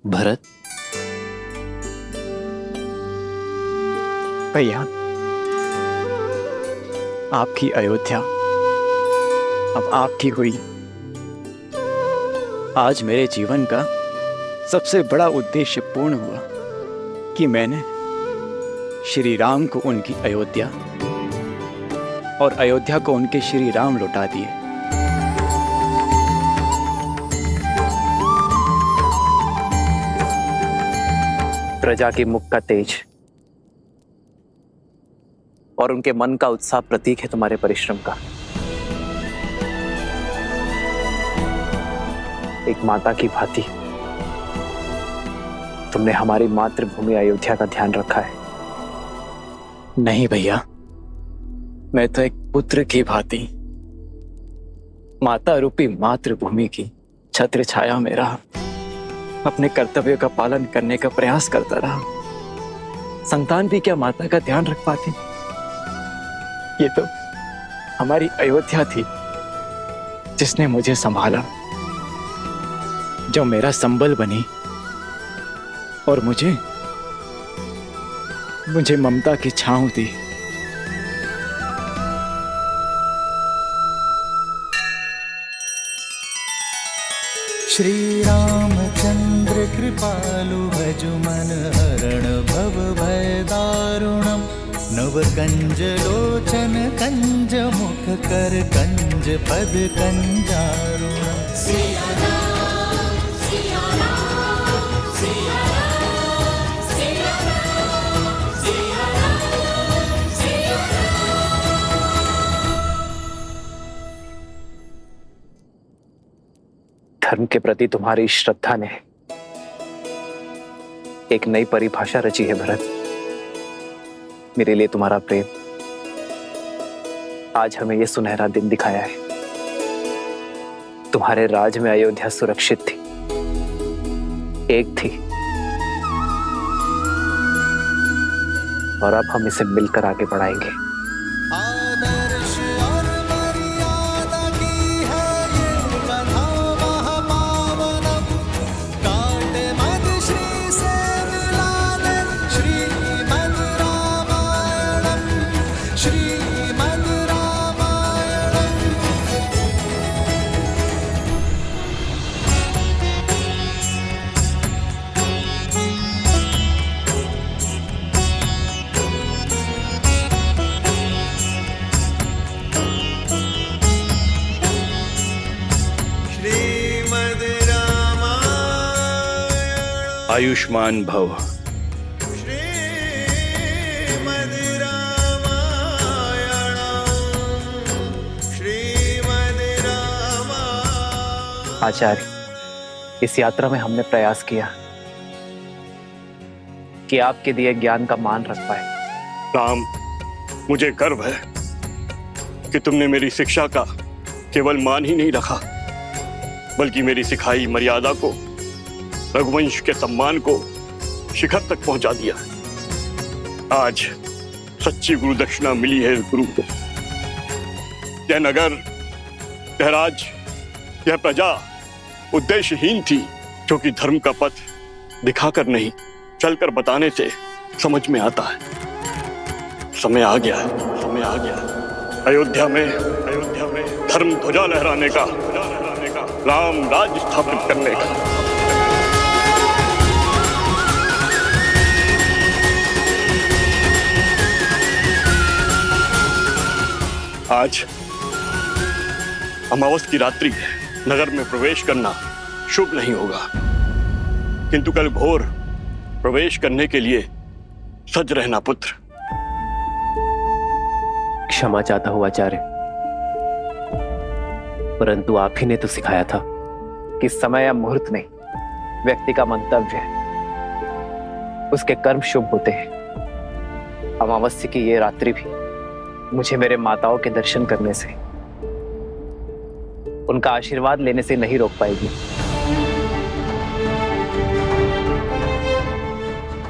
G: भरत,
A: भैया, आपकी अयोध्या अब आपकी हुई। आज मेरे जीवन का सबसे बड़ा उद्देश्य पूर्ण हुआ कि मैंने श्री राम को उनकी अयोध्या और अयोध्या को उनके श्री राम लौटा दिए।
G: प्रजा के मुख का तेज और उनके मन का उत्साह प्रतीक है तुम्हारे परिश्रम का। एक माता की भांति तुमने हमारी मातृभूमि अयोध्या का ध्यान रखा है।
A: नहीं भैया, मैं तो एक पुत्र की भांति माता रूपी मातृभूमि की छत्र छाया में रहा, अपने कर्तव्यों का पालन करने का प्रयास करता रहा। संतान भी क्या माता का ध्यान रख पाती? ये तो हमारी अयोध्या थी जिसने मुझे संभाला, जो मेरा संबल बनी और मुझे ममता की छांव दी।
D: श्री रामचंद्र कृपालु भजु मन हरण भव भय दारुणम। नव कंज लोचन कंज मुख कर कंज पद कंजारुणम।
G: धर्म के प्रति तुम्हारी श्रद्धा ने एक नई परिभाषा रची है भरत। मेरे लिए तुम्हारा प्रेम आज हमें यह सुनहरा दिन दिखाया है। तुम्हारे राज में अयोध्या सुरक्षित थी, एक थी, और अब हम इसे मिलकर आगे बढ़ाएंगे।
S: आयुष्मान भव।
G: आचार्य, इस यात्रा में हमने प्रयास किया कि आपके दिए ज्ञान का मान रख पाए।
S: राम, मुझे गर्व है कि तुमने मेरी शिक्षा का केवल मान ही नहीं रखा, बल्कि मेरी सिखाई मर्यादा को, रघुवंश के सम्मान को शिखर तक पहुंचा दिया। आज सच्ची गुरु दक्षिणा मिली है इस गुरु को। यह नगर, यह राज, यह प्रजा उद्देश्यहीन थी, जो कि धर्म का पथ दिखाकर नहीं, चलकर बताने से समझ में आता है। समय आ गया है, समय आ गया है। अयोध्या में धर्म ध्वजा लहराने का, राम राज स्थापित करने का। आज अमावस की रात्रि है। नगर में प्रवेश करना शुभ नहीं होगा, किंतु कल भोर प्रवेश करने के लिए सज रहना पुत्र।
G: क्षमा चाहता हूं आचार्य, परंतु आप ही ने तो सिखाया था कि समय या मुहूर्त नहीं, व्यक्ति का मंतव्य है, उसके कर्म शुभ होते हैं। अमावस्या की ये रात्रि भी मुझे मेरे माताओं के दर्शन करने से, उनका आशीर्वाद लेने से नहीं रोक पाएगी।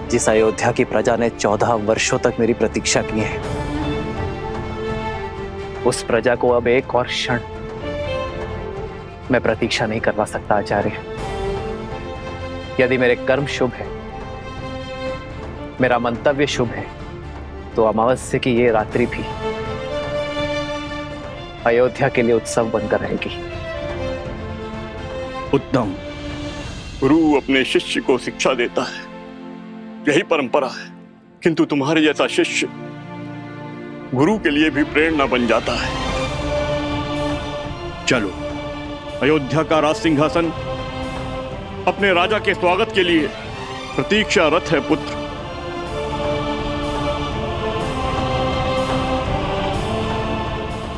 G: जिस अयोध्या की प्रजा ने 14 वर्षों तक मेरी प्रतीक्षा की है, उस प्रजा को अब एक और क्षण मैं प्रतीक्षा नहीं करवा सकता आचार्य। यदि मेरे कर्म शुभ है, मेरा मंतव्य शुभ है, तो अमावस्या की ये रात्रि भी अयोध्या के लिए उत्सव बनकर रहेगी।
S: उत्तम। गुरु अपने शिष्य को शिक्षा देता है, यही परंपरा है, किंतु तुम्हारे जैसा शिष्य गुरु के लिए भी प्रेरणा बन जाता है। चलो, अयोध्या का राज सिंहासन अपने राजा के स्वागत के लिए प्रतीक्षारत है पुत्र।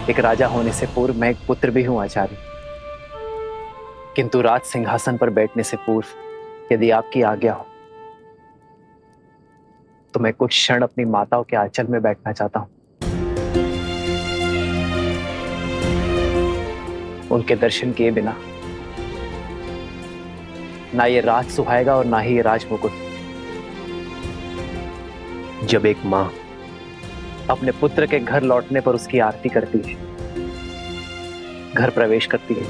G: एक राजा होने से पूर्व मैं एक पुत्र भी हूं आचार्य, किंतु राज सिंहासन पर बैठने से पूर्व यदि आपकी आज्ञा हो तो मैं कुछ क्षण अपनी माताओं के आंचल में बैठना चाहता हूं। उनके दर्शन किए बिना ना ये राज सुहाएगा और ना ही ये राज मुकुट। जब एक मां अपने पुत्र के घर लौटने पर उसकी आरती करती है, घर प्रवेश करती है,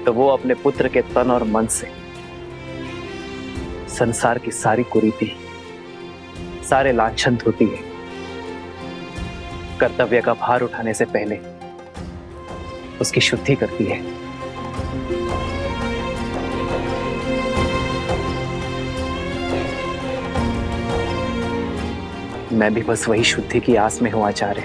G: तो वो अपने पुत्र के तन और मन से संसार की सारी कुरीति, सारे लांछन धोती है। कर्तव्य का भार उठाने से पहले उसकी शुद्धि करती है। मैं भी बस वही शुद्धि की आस में हूं आचार्य।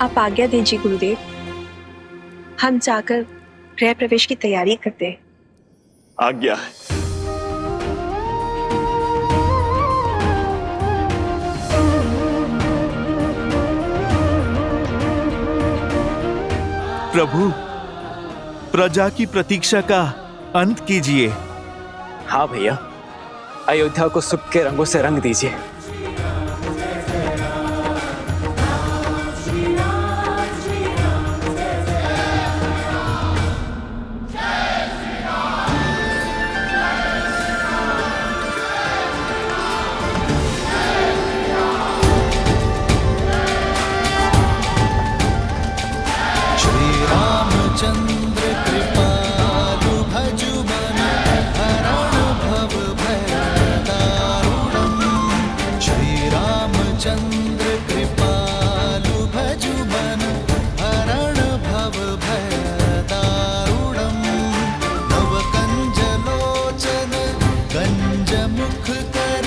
R: आप आज्ञा दीजिए गुरुदेव, हम जाकर गृह प्रवेश की तैयारी करते हैं।
S: आज्ञा है।
B: प्रभु, प्रजा की प्रतीक्षा का अंत कीजिए।
A: हाँ भैया, अयोध्या को सुख के रंगों से रंग दीजिए।
D: चंद्र कृपालु भजु मन हरण भव भय दारुणम्। श्री रामचंद्र कृपालु भजु मन हरण भव भय दारुणम्। नव कंज लोचन कंज मुख कर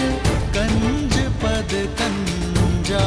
D: कंज पद कंजा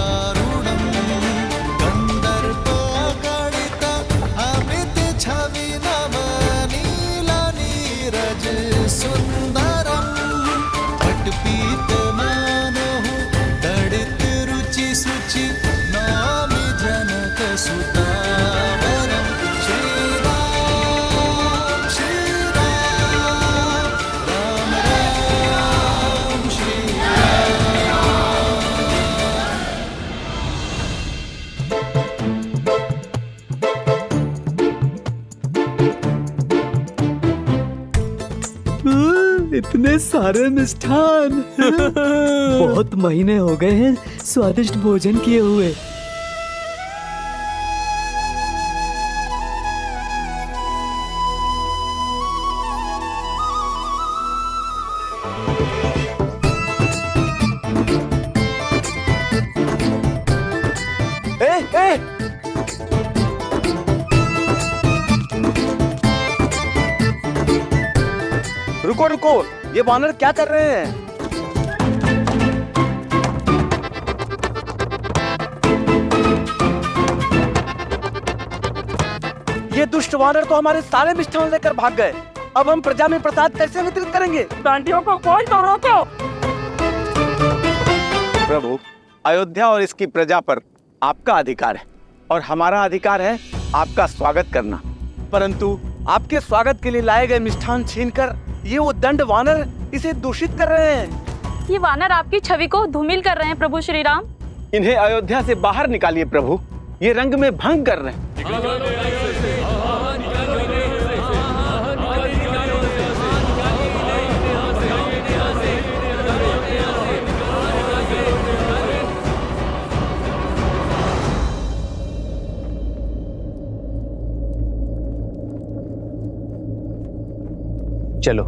F: सारे मिष्ठान। बहुत महीने हो गए हैं स्वादिष्ट भोजन किए हुए।
T: रुको रुको, ये वानर क्या कर रहे हैं? ये दुष्ट वानर तो हमारे सारे मिष्ठान लेकर भाग गए। अब हम प्रजा में प्रसाद कैसे वितरित करेंगे? डांडियों को खोल तो रोको। प्रभु, अयोध्या और इसकी प्रजा पर आपका अधिकार है और हमारा अधिकार है आपका स्वागत करना। परंतु आपके स्वागत के लिए लाए गए मिष्ठान छीनकर ये वो दंड वानर इसे दूषित कर रहे हैं।
U: ये वानर आपकी छवि को धूमिल कर रहे हैं प्रभु श्री राम।
T: इन्हें अयोध्या से बाहर निकालिए प्रभु, ये रंग में भंग कर रहे हैं।
G: चलो।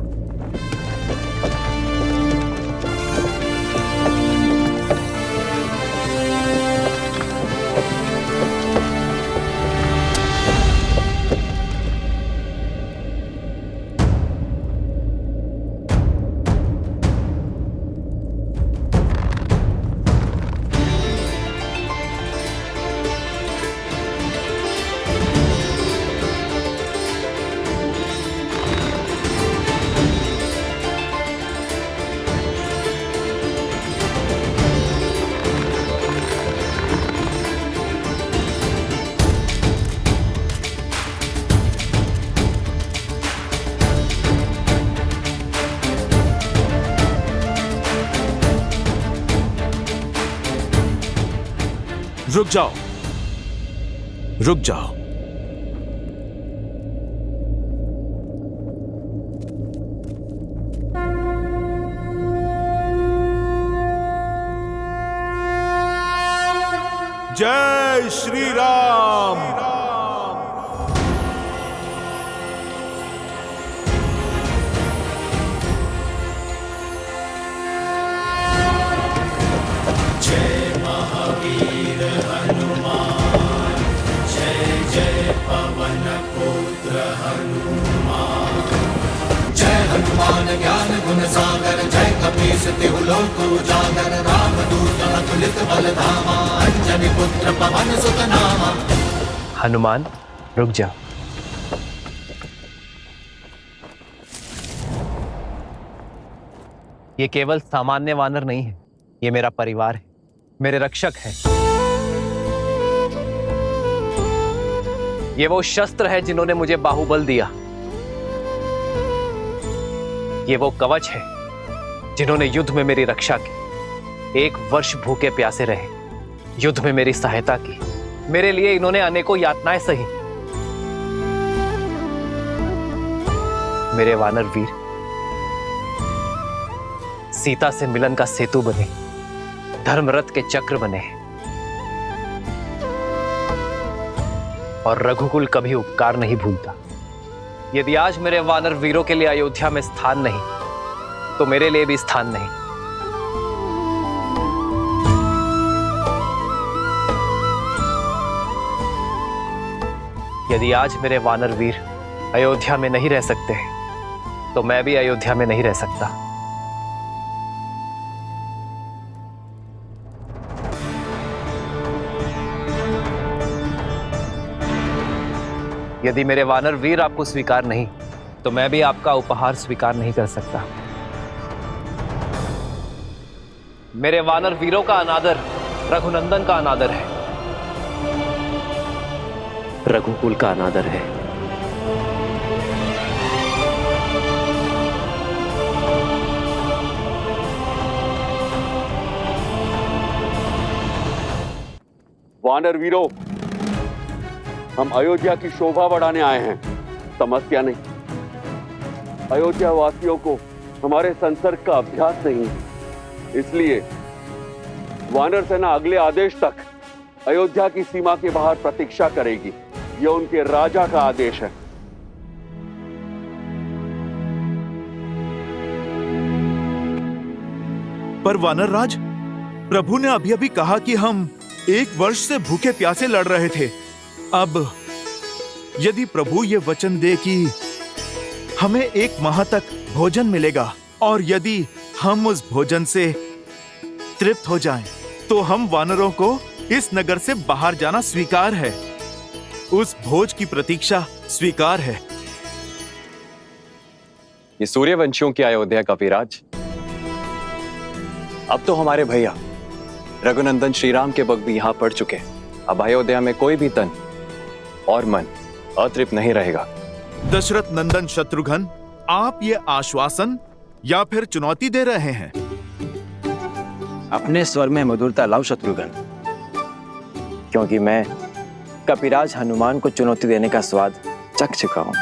B: रुक जाओ, रुक जाओ। जय श्री राम।
D: जय महावीर हनुमान, जय जय पवन पुत्र हनुमान। जय हनुमान ज्ञान गुण सागर, जय कपीस तिहु लोक उजागर। रामदूत अतुलित बल धामा, अंजनी पुत्र पवन सुत नामा।
G: हनुमान, रुक जा। ये केवल सामान्य वानर नहीं है, ये मेरा परिवार है, मेरे रक्षक हैं। ये वो शस्त्र है जिन्होंने मुझे बाहुबल दिया। ये वो कवच है जिन्होंने युद्ध में मेरी रक्षा की। 1 वर्ष भूखे प्यासे रहे, युद्ध में मेरी सहायता की। मेरे लिए इन्होंने अनेकों यातनाएं सही। मेरे वानर वीर सीता से मिलन का सेतु बने, धर्मरथ के चक्र बने हैं। और रघुकुल कभी उपकार नहीं भूलता। यदि आज मेरे वानर वीरों के लिए अयोध्या में स्थान नहीं, तो मेरे लिए भी स्थान नहीं। यदि आज मेरे वानर वीर अयोध्या में नहीं रह सकते, तो मैं भी अयोध्या में नहीं रह सकता। यदि मेरे वानर वीर आपको स्वीकार नहीं, तो मैं भी आपका उपहार स्वीकार नहीं कर सकता। मेरे वानर वीरों का अनादर रघुनंदन का अनादर है, रघुकुल का अनादर है।
V: वानर वीरों, हम अयोध्या की शोभा बढ़ाने आए हैं, समस्या नहीं। अयोध्या वासियों को हमारे संसर्ग का अभ्यास नहीं है। इसलिए वानर सेना अगले आदेश तक अयोध्या की सीमा के बाहर प्रतीक्षा करेगी। यह उनके राजा का आदेश है।
B: पर वानर राज, प्रभु ने अभी अभी कहा कि हम 1 वर्ष से भूखे प्यासे लड़ रहे थे। अब यदि प्रभु ये वचन दे कि हमें 1 माह तक भोजन मिलेगा और यदि हम उस भोजन से तृप्त हो जाएं, तो हम वानरों को इस नगर से बाहर जाना स्वीकार है। उस भोज की प्रतीक्षा स्वीकार है।
E: ये सूर्यवंशियों की अयोध्या का विराज अब तो हमारे भैया रघुनंदन श्रीराम के वक्त भी यहाँ पड़ चुके हैं। अब अयोध्या में कोई भी तन और मन अतृप्त नहीं रहेगा।
B: दशरथ नंदन शत्रुघ्न, आप ये आश्वासन या फिर चुनौती दे रहे हैं?
I: अपने स्वर में मधुरता लाओ शत्रुघ्न, क्योंकि मैं कपिराज हनुमान को चुनौती देने का स्वाद चख चुका हूं।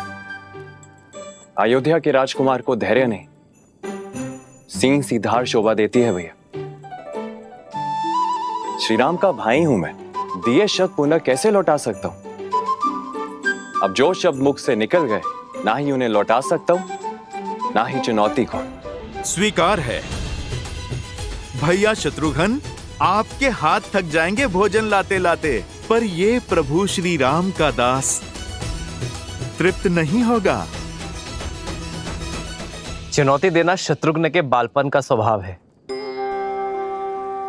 E: अयोध्या के राजकुमार को धैर्य नहीं, सिंह सी धार शोभा देती है भैया। श्री राम का भाई हूं मैं, दिए शब्द पुनः कैसे लौटा सकता हूं? अब जो शब्द मुख से निकल गए, ना ही उन्हें लौटा सकता हूं, ना ही चुनौती को।
B: स्वीकार है भैया शत्रुघ्न, आपके हाथ थक जाएंगे भोजन लाते लाते, पर ये प्रभु श्री राम का दास तृप्त नहीं होगा।
G: चुनौती देना शत्रुघ्न के बालपन का स्वभाव है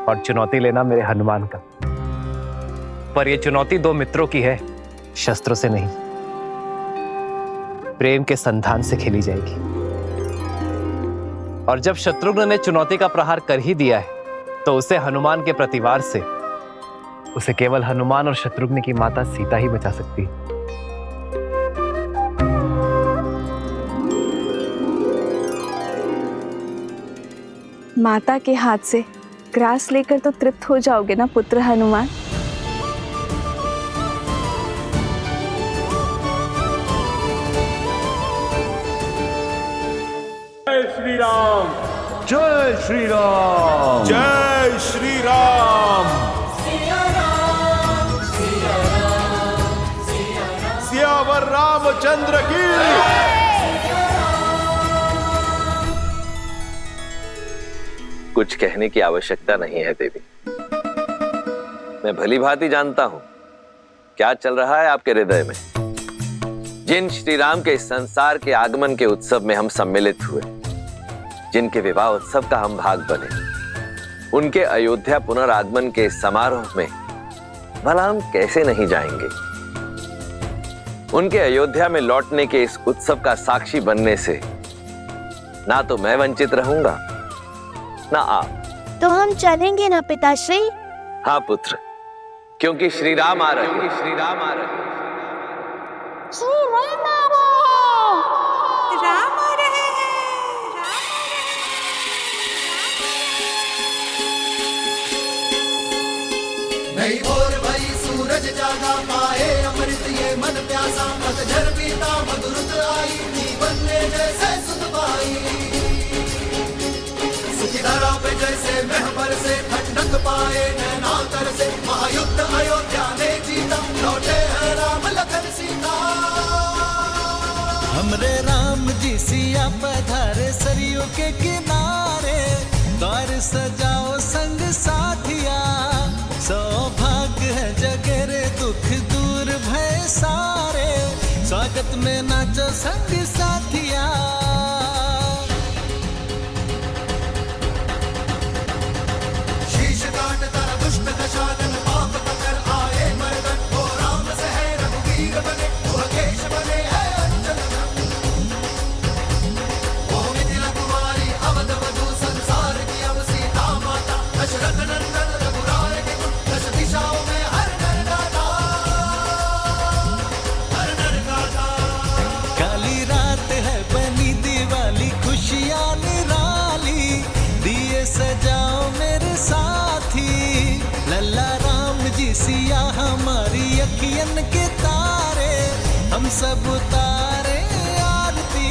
G: और चुनौती लेना मेरे हनुमान का। पर यह चुनौती 2 मित्रों की है, शस्त्रों से नहीं, प्रेम के संधान से खेली जाएगी। और जब शत्रुघ्न ने चुनौती का प्रहार कर ही दिया है, तो उसे हनुमान के प्रतिवार से उसे केवल हनुमान और शत्रुघ्न की माता सीता ही बचा सकती है।
H: माता के हाथ से ग्रास लेकर तो तृप्त हो जाओगे ना पुत्र हनुमान?
V: जय श्री राम,
D: जय श्री राम,
B: जय श्री राम, सियावर रामचंद्र की।
P: कुछ कहने की आवश्यकता नहीं है देवी। मैं भली भांति जानता हूं क्या चल रहा है आपके हृदय में। जिन श्री राम के संसार के आगमन के उत्सव में हम सम्मिलित हुए, जिनके विवाह उत्सव का हम भाग बने, उनके अयोध्या पुनरागमन के समारोह में भला हम कैसे नहीं जाएंगे। उनके अयोध्या में लौटने के इस उत्सव का साक्षी बनने से ना तो मैं वंचित रहूंगा, ना आप।
O: तो हम चलेंगे ना पिताश्री?
P: हाँ पुत्र, क्योंकि श्री राम आ रहे हैं। श्री राम आ रहे हैं।
O: श्री राम आ रहे हैं।
K: राम आ रहे हैं।
D: नहीं और भाई सूरज जागा पाए अमृत ये मन प्यासा, पतझड़ बीता मधुरत आई, जीवन में जैसे सुध पाई। सुखी धरा पे जैसे महबर से ठंडक पाए नैना तर से, महायुद्ध अयोध्या ने जीता, लौटे हैं राम लखन सीता।
W: हमरे राम जी सिया पधारे सरयू के किनारे, द्वार सजाओ संग साथिया, सौभाग्य है जगरे दुख दूर भय सारे, स्वागत में नाचो संग साथिया।
D: शीश काटता दुष्ट दशानन, पाप कर आए मर्दन, वो राम से है रघुवीर बने, वो केश बने है अंजन। वो मिथिला कुमारी अवध वधू, संसार की अब सीता माता, दशरथ नंदन रघुराय के गुण, दश दिशाओं में हर नर गाता, हर नर गाता।
W: काली रात है बनी दिवाली, खुशियाँ निराली, दिए सजाओ मेरे साथी, लल्ला राम जी सिया हमारी अखियन के तारे, हम सब उतारे आरती।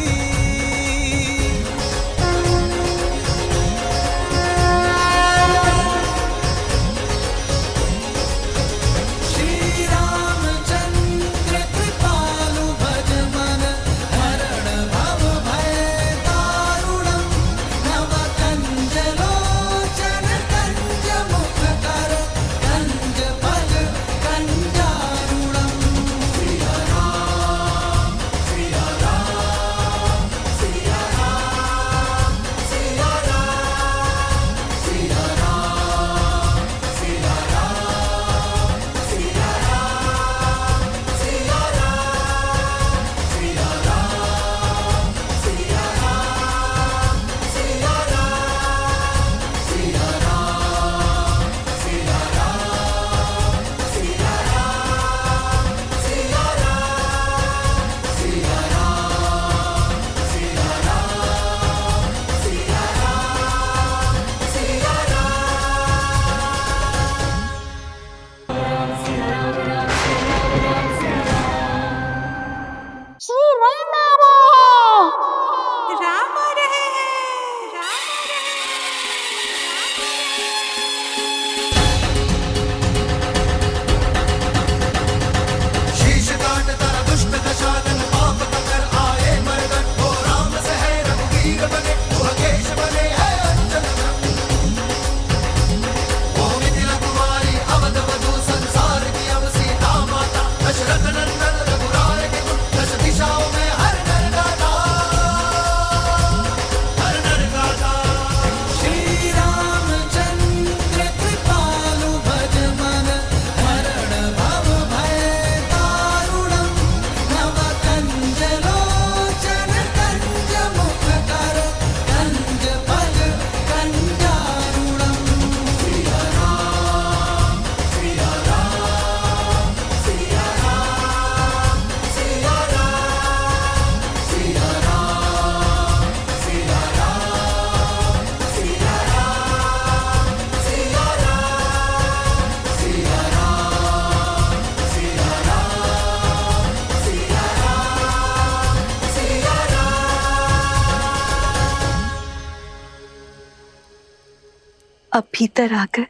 R: अब भीतर आकर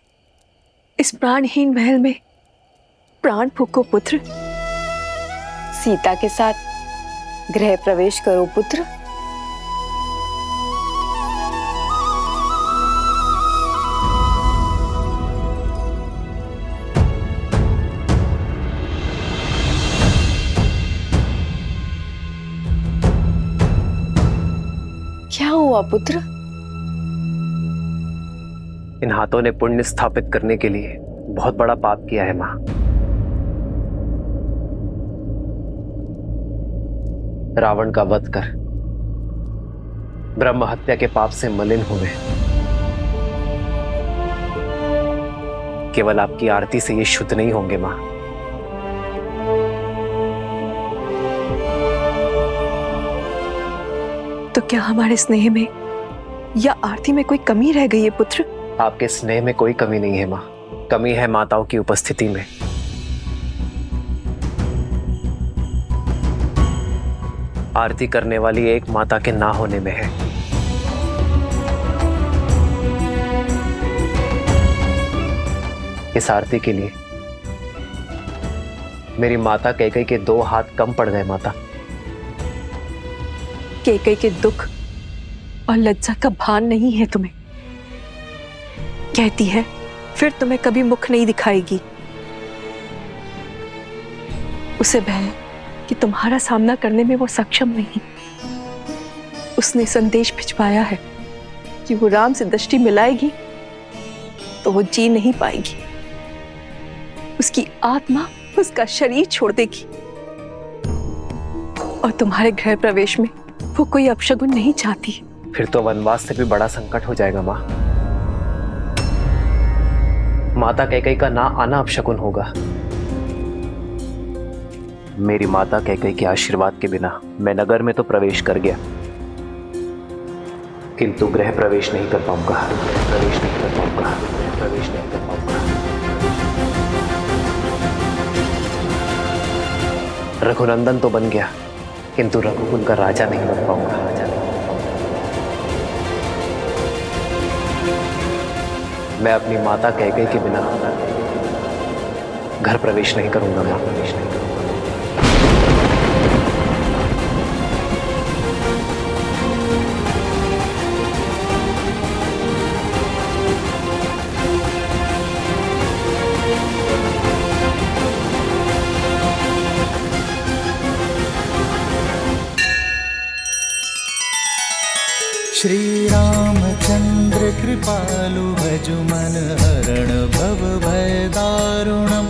R: इस प्राणहीन महल में प्राण फूको पुत्र।
H: सीता के साथ गृह प्रवेश करो पुत्र। क्या हुआ पुत्र?
G: इन हाथों ने पुण्य स्थापित करने के लिए बहुत बड़ा पाप किया है मां। रावण का वध कर ब्रह्म हत्या के पाप से मलिन हुए। केवल आपकी आरती से ये शुद्ध नहीं होंगे मां।
R: तो क्या हमारे स्नेह में या आरती में कोई कमी रह गई है पुत्र?
G: आपके स्नेह में कोई कमी नहीं है मां। कमी है माताओं की उपस्थिति में। आरती करने वाली एक माता के ना होने में है। इस आरती के लिए मेरी माता कैकेयी के 2 हाथ कम पड़ गए माता।
R: कैकेयी के दुख और लज्जा का भान नहीं है तुम्हें। कहती है फिर तुम्हें कभी मुख नहीं दिखाएगी। उसे भय है कि तुम्हारा सामना करने में वो सक्षम नहीं। उसने संदेश भिजवाया है कि वो राम से दृष्टि मिलाएगी तो वो जी नहीं पाएगी। उसकी आत्मा उसका शरीर छोड़ देगी। और तुम्हारे गृह प्रवेश में वो कोई अपशगुन नहीं चाहती।
G: फिर तो वनवास से भी बड़ा संकट हो जाएगा मां। माता कैकेयी का ना आना अपशगुन होगा। मेरी माता कैकेयी के आशीर्वाद के बिना मैं नगर में तो प्रवेश कर गया, किंतु गृह प्रवेश नहीं कर पाऊंगा। प्रवेश नहीं कर पाऊंगा। प्रवेश नहीं कर पाऊंगा। रघुनंदन तो बन गया, किंतु रघुकुल का राजा नहीं बन पाऊंगा। राजा नहीं बन पाऊंगा। मैं अपनी माता कैकेयी के बिना घर प्रवेश नहीं करूंगा। मां प्रवेश नहीं करूंगा।
W: श्री रामचंद्र कृपालु भजु मन हरण भव भय दारुणम।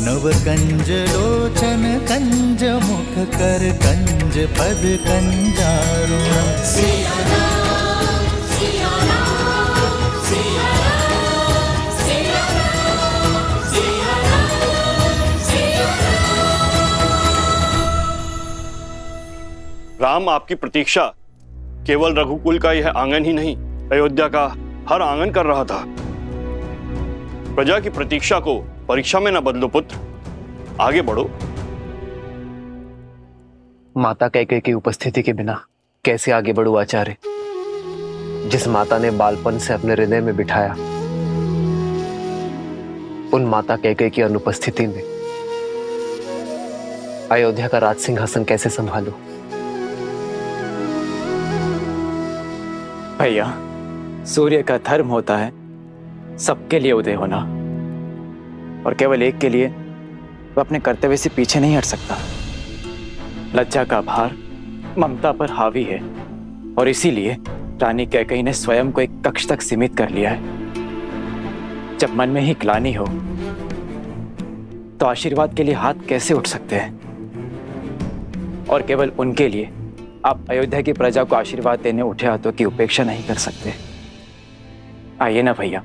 W: नव कंज लोचन कंज मुख कर कंज पद कंजारुणम। सिया राम, सिया राम, सिया राम, सिया राम, सिया राम, सिया राम।
S: राम आपकी प्रतीक्षा केवल रघुकुल का यह आंगन ही नहीं, अयोध्या का हर आंगन कर रहा था। प्रजा की प्रतीक्षा को परीक्षा में न बदलो पुत्र, आगे बढ़ो।
G: माता कैकेयी की उपस्थिति के बिना कैसे आगे बढ़ूं आचार्य? जिस माता ने बालपन से अपने हृदय में बिठाया, उन माता कैकेयी की अनुपस्थिति में अयोध्या का राज सिंहासन कैसे संभालूं?
A: भैया, सूर्य का धर्म होता है सबके लिए उदय होना, और केवल एक के लिए वो अपने कर्तव्य से पीछे नहीं हट सकता। लज्जा का भार ममता पर हावी है, और इसीलिए रानी कैकेयी ने स्वयं को एक कक्ष तक सीमित कर लिया है। जब मन में ही ग्लानि हो तो आशीर्वाद के लिए हाथ कैसे उठ सकते हैं? और केवल उनके लिए आप अयोध्या की प्रजा को आशीर्वाद देने उठे हाथों की उपेक्षा नहीं कर सकते। आइए ना भैया,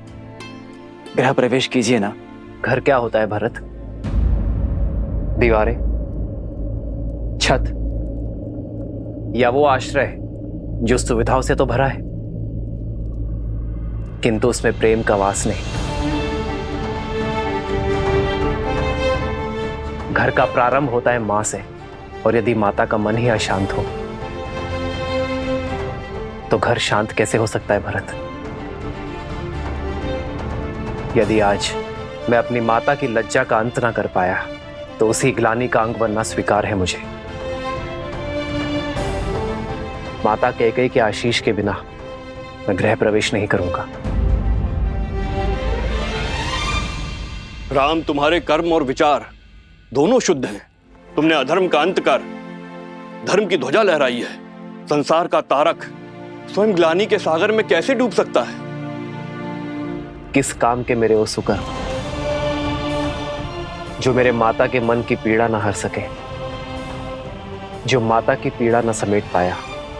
A: गृह प्रवेश कीजिए ना।
G: घर क्या होता है भरत? दीवारें, छत, या वो आश्रय जो सुविधाओं से तो भरा है, किंतु उसमें प्रेम का वास नहीं। घर का प्रारंभ होता है मां से, और यदि माता का मन ही अशांत हो तो घर शांत कैसे हो सकता है भरत? यदि आज मैं अपनी माता की लज्जा का अंत ना कर पाया तो उसी ग्लानि का अंग बनना स्वीकार है मुझे। माता कैकेयी के आशीष के बिना मैं गृह प्रवेश नहीं करूंगा।
S: राम, तुम्हारे कर्म और विचार दोनों शुद्ध हैं। तुमने अधर्म का अंत कर धर्म की ध्वजा लहराई है। संसार का तारक स्वयं ग्लानि के सागर में कैसे डूब सकता है?
G: किस काम के मेरे वो सुकर्म जो मेरे माता के मन की पीड़ा न हर सके? जो माता की पीड़ा न समेट पाया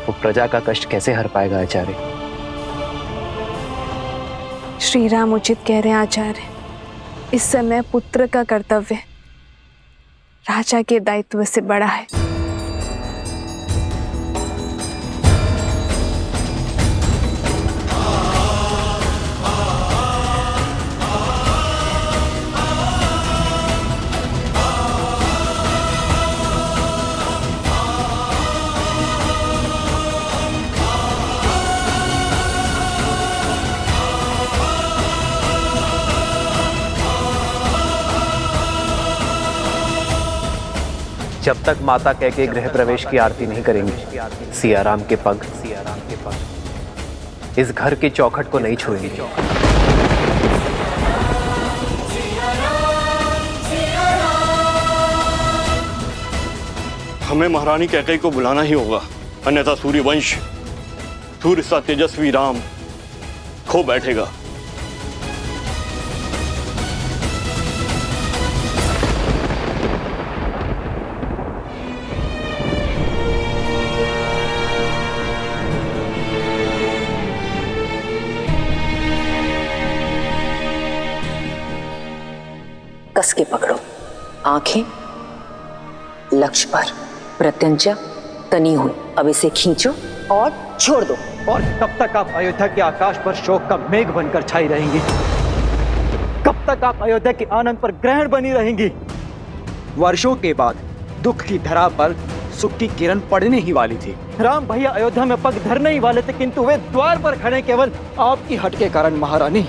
G: वो प्रजा का कष्ट कैसे हर पाएगा आचार्य?
H: श्री राम उचित कह रहे हैं आचार्य। इस समय पुत्र का कर्तव्य राजा के दायित्व से बड़ा है।
G: जब तक माता कैकेयी गृह प्रवेश की आरती नहीं करेंगी, सियाराम के पग इस घर की चौखट को नहीं छुएंगे।
S: हमें महारानी कैकेयी को बुलाना ही होगा, अन्यथा सूर्यवंश, सूर्य सा तेजस्वी राम खो बैठेगा।
M: कस के पकड़ो, आंखें लक्ष्य पर, प्रत्यंचा तनी हुई। अब इसे खींचो और छोड़ दो।
A: और कब तक आप अयोध्या के आकाश पर शोक का मेघ बनकर छाई रहेंगी? कब तक आप अयोध्या के आनंद पर ग्रहण बनी रहेंगी? वर्षों के बाद दुख की धरा पर सुख की किरण पड़ने ही वाली थी। राम भैया अयोध्या में पग धरने ही वाले थे, किंतु वे द्वार पर खड़े केवल आपकी हट के कारण। महारानी,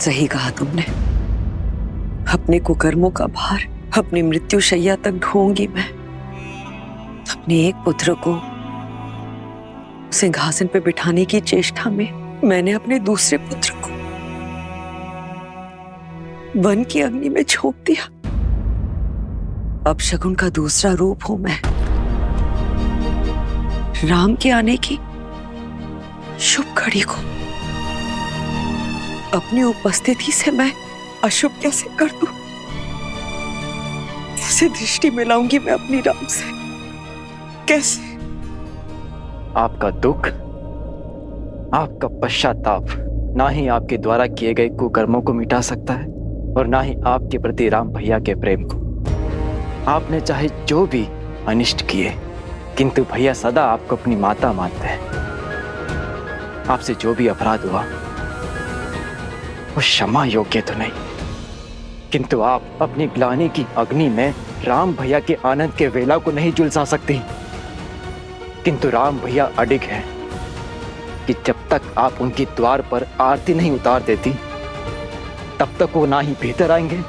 M: सही कहा तुमने। अपने कुकर्मों का भार अपनी मृत्यु शैया तक ढोऊंगी मैं। अपने एक पुत्र को सिंहासन पे बिठाने की चेष्टा में मैंने अपने दूसरे पुत्र को वन की अग्नि में झोंक दिया। अब शकुन का दूसरा रूप हूं मैं। राम के आने की शुभ घड़ी को अपनी उपस्थिति से मैं अशुभ कैसे कर दूं? कैसे दृष्टि मिलाऊंगी मैं अपनी राम से? कैसे?
A: आपका दुख, आपका पश्चाताप ना ही आपके द्वारा किए गए कुकर्मों को मिटा सकता है और ना ही आपके प्रति राम भैया के प्रेम को। आपने चाहे जो भी अनिष्ट किए, किंतु भैया सदा आपको अपनी माता मानते हैं। आपसे जो भी अपराध हुआ वो क्षमा योग्य तो नहीं, किंतु आप अपनी ग्लानि की अग्नि में राम भैया के आनंद के वेला को नहीं झुलसा सकती। किंतु राम भैया अडिग हैं कि जब तक आप उनके द्वार पर आरती नहीं उतार देती, तब तक वो ना ही भीतर आएंगे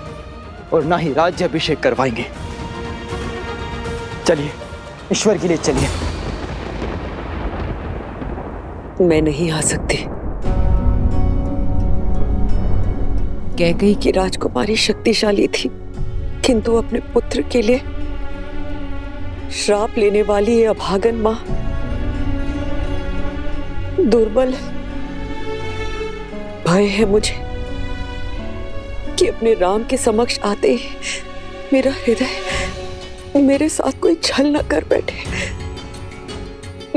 A: और ना ही राज्याभिषेक करवाएंगे। चलिए, ईश्वर के लिए चलिए।
M: मैं नहीं आ सकती। कैकेयी की राजकुमारी शक्तिशाली थी, किंतु अपने पुत्र के लिए श्राप लेने वाली ये अभागन मां दुर्बल है। भय है मुझे कि अपने राम के समक्ष आते ही मेरा हृदय मेरे साथ कोई छल न कर बैठे,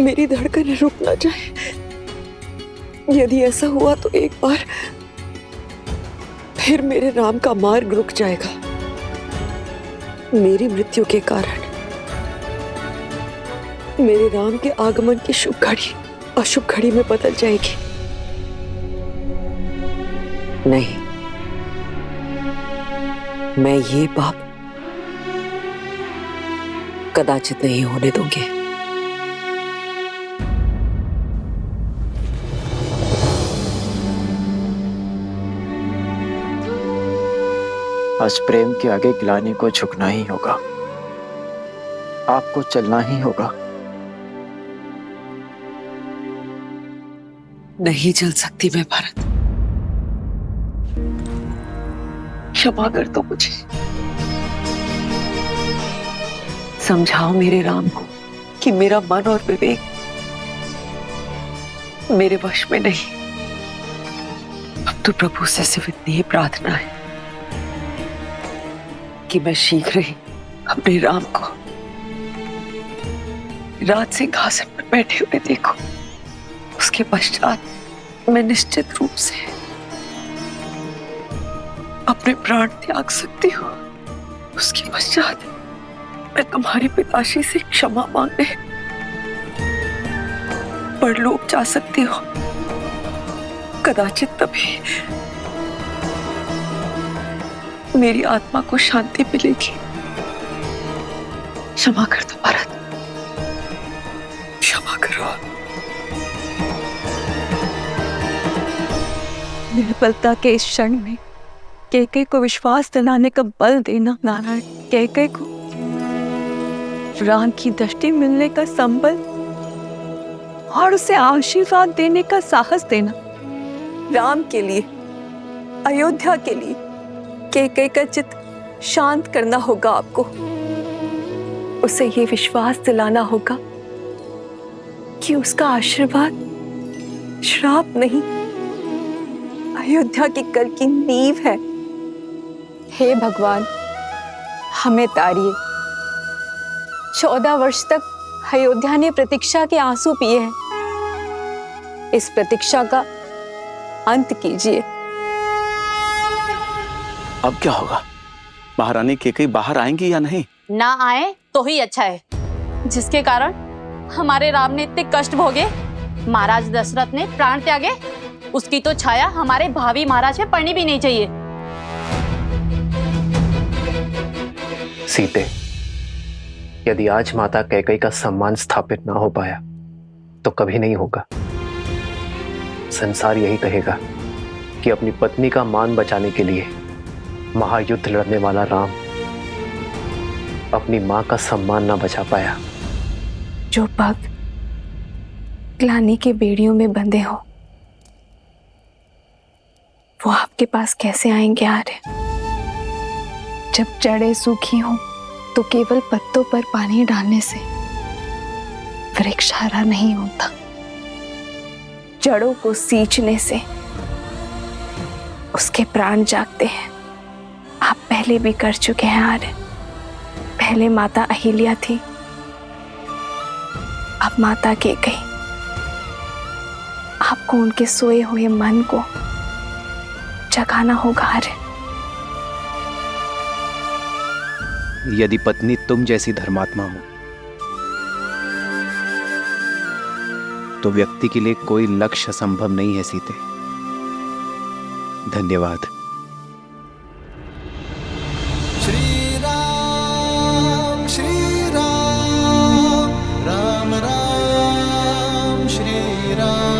M: मेरी धड़कन रुक न जाए। यदि ऐसा हुआ तो एक बार फिर मेरे राम का मार्ग रुक जाएगा। मेरी मृत्यु के कारण मेरे राम के आगमन की शुभ घड़ी अशुभ घड़ी में बदल जाएगी। नहीं, मैं ये पाप कदाचित नहीं होने दूंगी।
I: आज प्रेम के आगे ग्लानि को झुकना ही होगा, आपको चलना ही होगा।
R: नहीं चल सकती मैं भरत, क्षमा कर दो मुझे। समझाओ मेरे राम को कि मेरा मन और विवेक मेरे वश में नहीं। अब तो प्रभु से सिर्फ इतनी ही प्रार्थना है कि मैं शीघ्र ही अपने राम को राज सिंहासन पर बैठे हुए देखूं। उसके पश्चात मैं निश्चित रूप से अपने प्राण त्याग सकती हूँ। उसके पश्चात मैं तुम्हारे पिताश्री से क्षमा मांगने परलोक जा सकती हूँ। कदाचित तभी मेरी आत्मा को शांति मिलेगी। क्षमा कर दो भरत, क्षमा करो।
J: निर्बलता के इस क्षण में कैकेयी को विश्वास दिलाने का बल देना नारायण, कैकेयी को राम की दृष्टि मिलने का संबल और उसे आशीर्वाद देने का साहस देना। राम के लिए, अयोध्या के लिए कैकेयी का चित्त शांत करना होगा आपको। उसे ये विश्वास दिलाना होगा कि उसका आशीर्वाद श्राप नहीं, अयोध्या की कल की नींव है।
H: हे भगवान, हमें तारिए। 14 वर्ष तक अयोध्या ने प्रतीक्षा के आंसू पिए हैं। इस प्रतीक्षा का अंत कीजिए।
T: अब क्या होगा? महारानी कैकेयी बाहर आएंगी या नहीं?
U: ना आए तो ही अच्छा है, जिसके कारण हमारे राम ने इतने कष्ट भोगे, महाराज दशरथ ने प्राण त्यागे, उसकी तो छाया हमारे भावी महाराज पे पड़नी भी नहीं चाहिए।
G: सीते, यदि आज माता कैकेयी का सम्मान स्थापित ना हो पाया तो कभी नहीं होगा। संसार यही कहेगा कि अपनी पत्नी का मान बचाने के लिए महायुद्ध लड़ने वाला राम अपनी मां का सम्मान ना बचा पाया।
H: जो भक्त ग्लानि के बेड़ियों में बंधे हो, वो आपके पास कैसे आएंगे आर्य? जब जड़ें सूखी हो तो केवल पत्तों पर पानी डालने से वृक्ष हरा नहीं होता। जड़ों को सींचने से उसके प्राण जागते हैं। आप पहले भी कर चुके हैं आर्य। पहले माता अहिल्या थी, अब माता कैकेयी। आपको उनके सोए हुए मन को जगाना होगा आर्य।
Q: यदि पत्नी तुम जैसी धर्मात्मा हो तो व्यक्ति के लिए कोई लक्ष्य असंभव नहीं है सीते। धन्यवाद।
W: श्री राम राम राम श्री राम।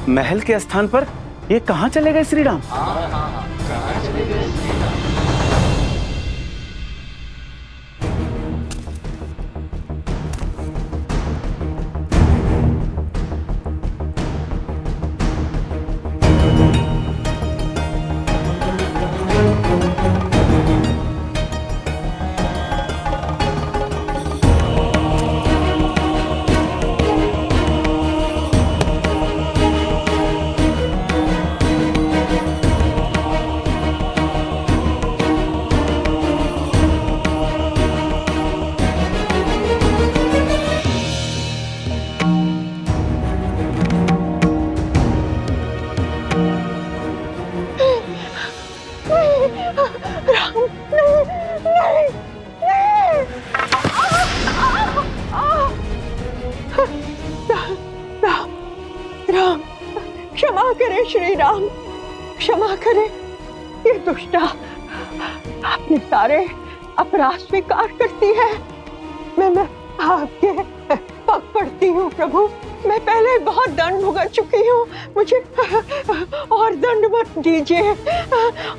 T: महल के स्थान पर ये कहाँ चले गए श्री राम?
R: राम, क्षमा करें श्री राम, क्षमा करें। ये दुष्टा अपने सारे अपराध स्वीकार करती है। मैं आपके पग पड़ती हूँ प्रभु,
J: मैं पहले बहुत दंड भुगत चुकी हूँ, मुझे और दंड मत दीजिए,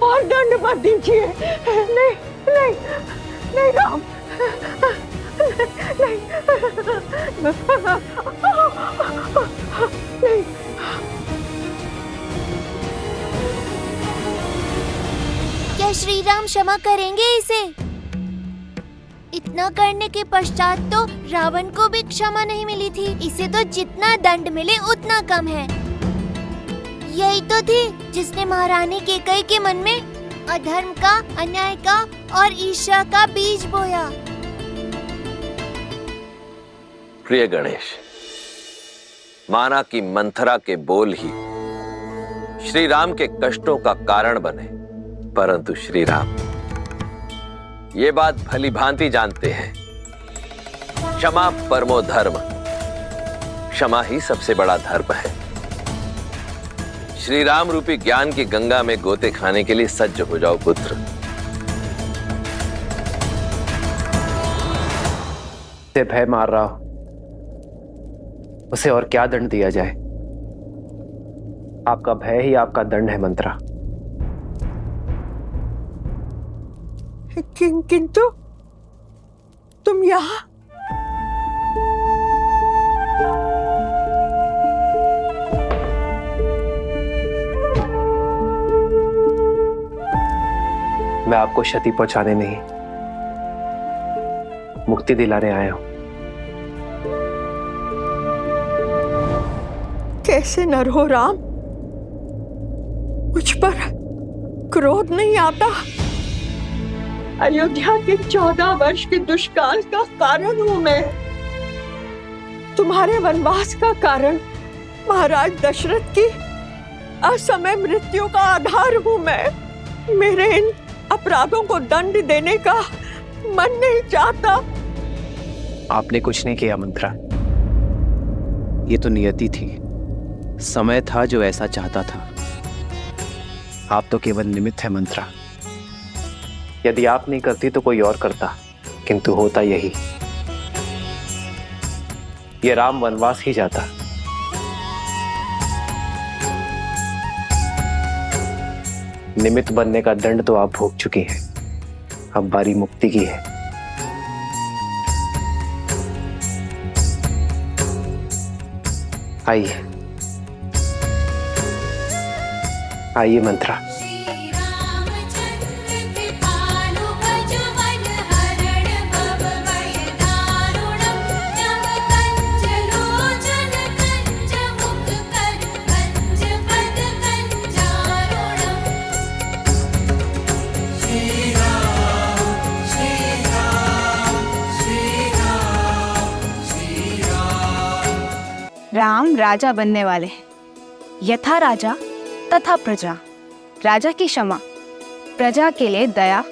J: और दंड मत दीजिए। नहीं नहीं नहीं राम, नहीं नहीं।
O: क्या श्री राम क्षमा करेंगे इसे? इतना करने के पश्चात तो रावण को भी क्षमा नहीं मिली थी। इसे तो जितना दंड मिले उतना कम है। यही तो थी जिसने महारानी कैकेयी के मन में अधर्म का, अन्याय का और ईर्ष्या का बीज बोया।
P: प्रिय गणेश, माना कि मंथरा के बोल ही श्री राम के कष्टों का कारण बने, परंतु श्री राम ये बात भली भांति जानते हैं, क्षमा परमो धर्म, क्षमा ही सबसे बड़ा धर्म है। श्री राम रूपी ज्ञान की गंगा में गोते खाने के लिए सज्ज हो जाओ पुत्र।
I: से भय मार रहा हो, उसे और क्या दंड दिया जाए? आपका भय ही आपका दंड है मंत्रा।
J: किंतु तुम यहाँ?
I: मैं आपको क्षति पहुंचाने नहीं, मुक्ति दिलाने आया हूं।
J: कैसे नर हो राम? मुझ पर क्रोध नहीं आता? अयोध्या के 14 वर्ष के दुष्काल का कारण हूं मैं। तुम्हारे वनवास का कारण महाराज दशरथ की असमय मृत्यु का आधार हूं मैं। मेरे इन अपराधों को दंड देने का मन नहीं चाहता।
I: आपने कुछ नहीं किया मंत्रा, ये तो नियति थी, समय था जो ऐसा चाहता था। आप तो केवल निमित्त है मंत्रा। यदि आप नहीं करती तो कोई और करता, किंतु होता यही, ये राम वनवास ही जाता। निमित्त बनने का दंड तो आप भोग चुकी हैं, अब बारी मुक्ति की है। आइए आइए मंत्रा।
C: राम राजा बनने वाले हैं। यथा राजा तथा प्रजा। राजा की क्षमा प्रजा के लिए दया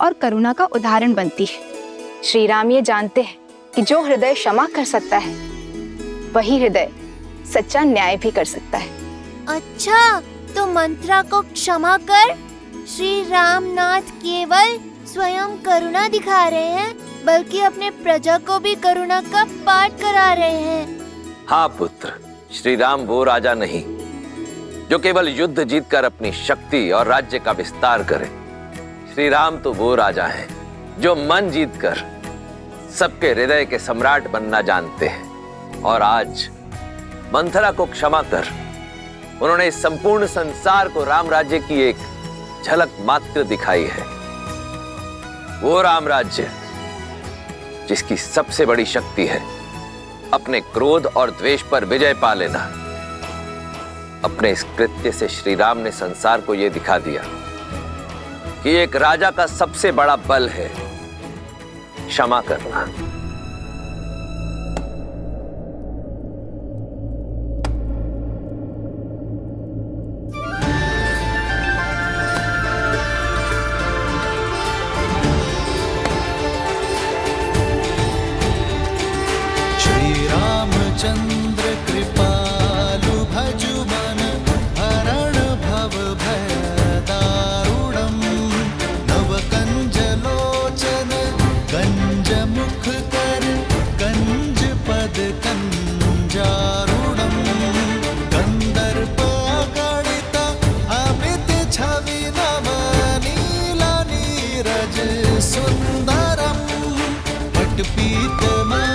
C: और करुणा का उदाहरण बनती है।
H: श्री राम ये जानते हैं कि जो हृदय क्षमा कर सकता है वही हृदय सच्चा न्याय भी कर सकता है।
O: अच्छा, तो मंत्रा को क्षमा कर श्री रामनाथ केवल स्वयं करुणा दिखा रहे हैं, बल्कि अपने प्रजा को भी करुणा का पाठ करा रहे हैं।
P: हाँ पुत्र, श्री राम वो राजा नहीं जो केवल युद्ध जीतकर अपनी शक्ति और राज्य का विस्तार करे। श्री राम तो वो राजा हैं जो मन जीतकर सबके हृदय के सम्राट बनना जानते हैं। और आज मंथरा को क्षमा कर उन्होंने इस संपूर्ण संसार को राम राज्य की एक झलक मात्र दिखाई है। वो राम राज्य जिसकी सबसे बड़ी शक्ति है अपने क्रोध और द्वेष पर विजय पा लेना। अपने इस कृत्य से श्री राम ने संसार को यह दिखा दिया कि एक राजा का सबसे बड़ा बल है क्षमा करना।
W: चंद्र कृपालु भजु मन हरण भव भय दारुणम नव कंज लोचन कंज मुख सुंदरम पटपीतमलरम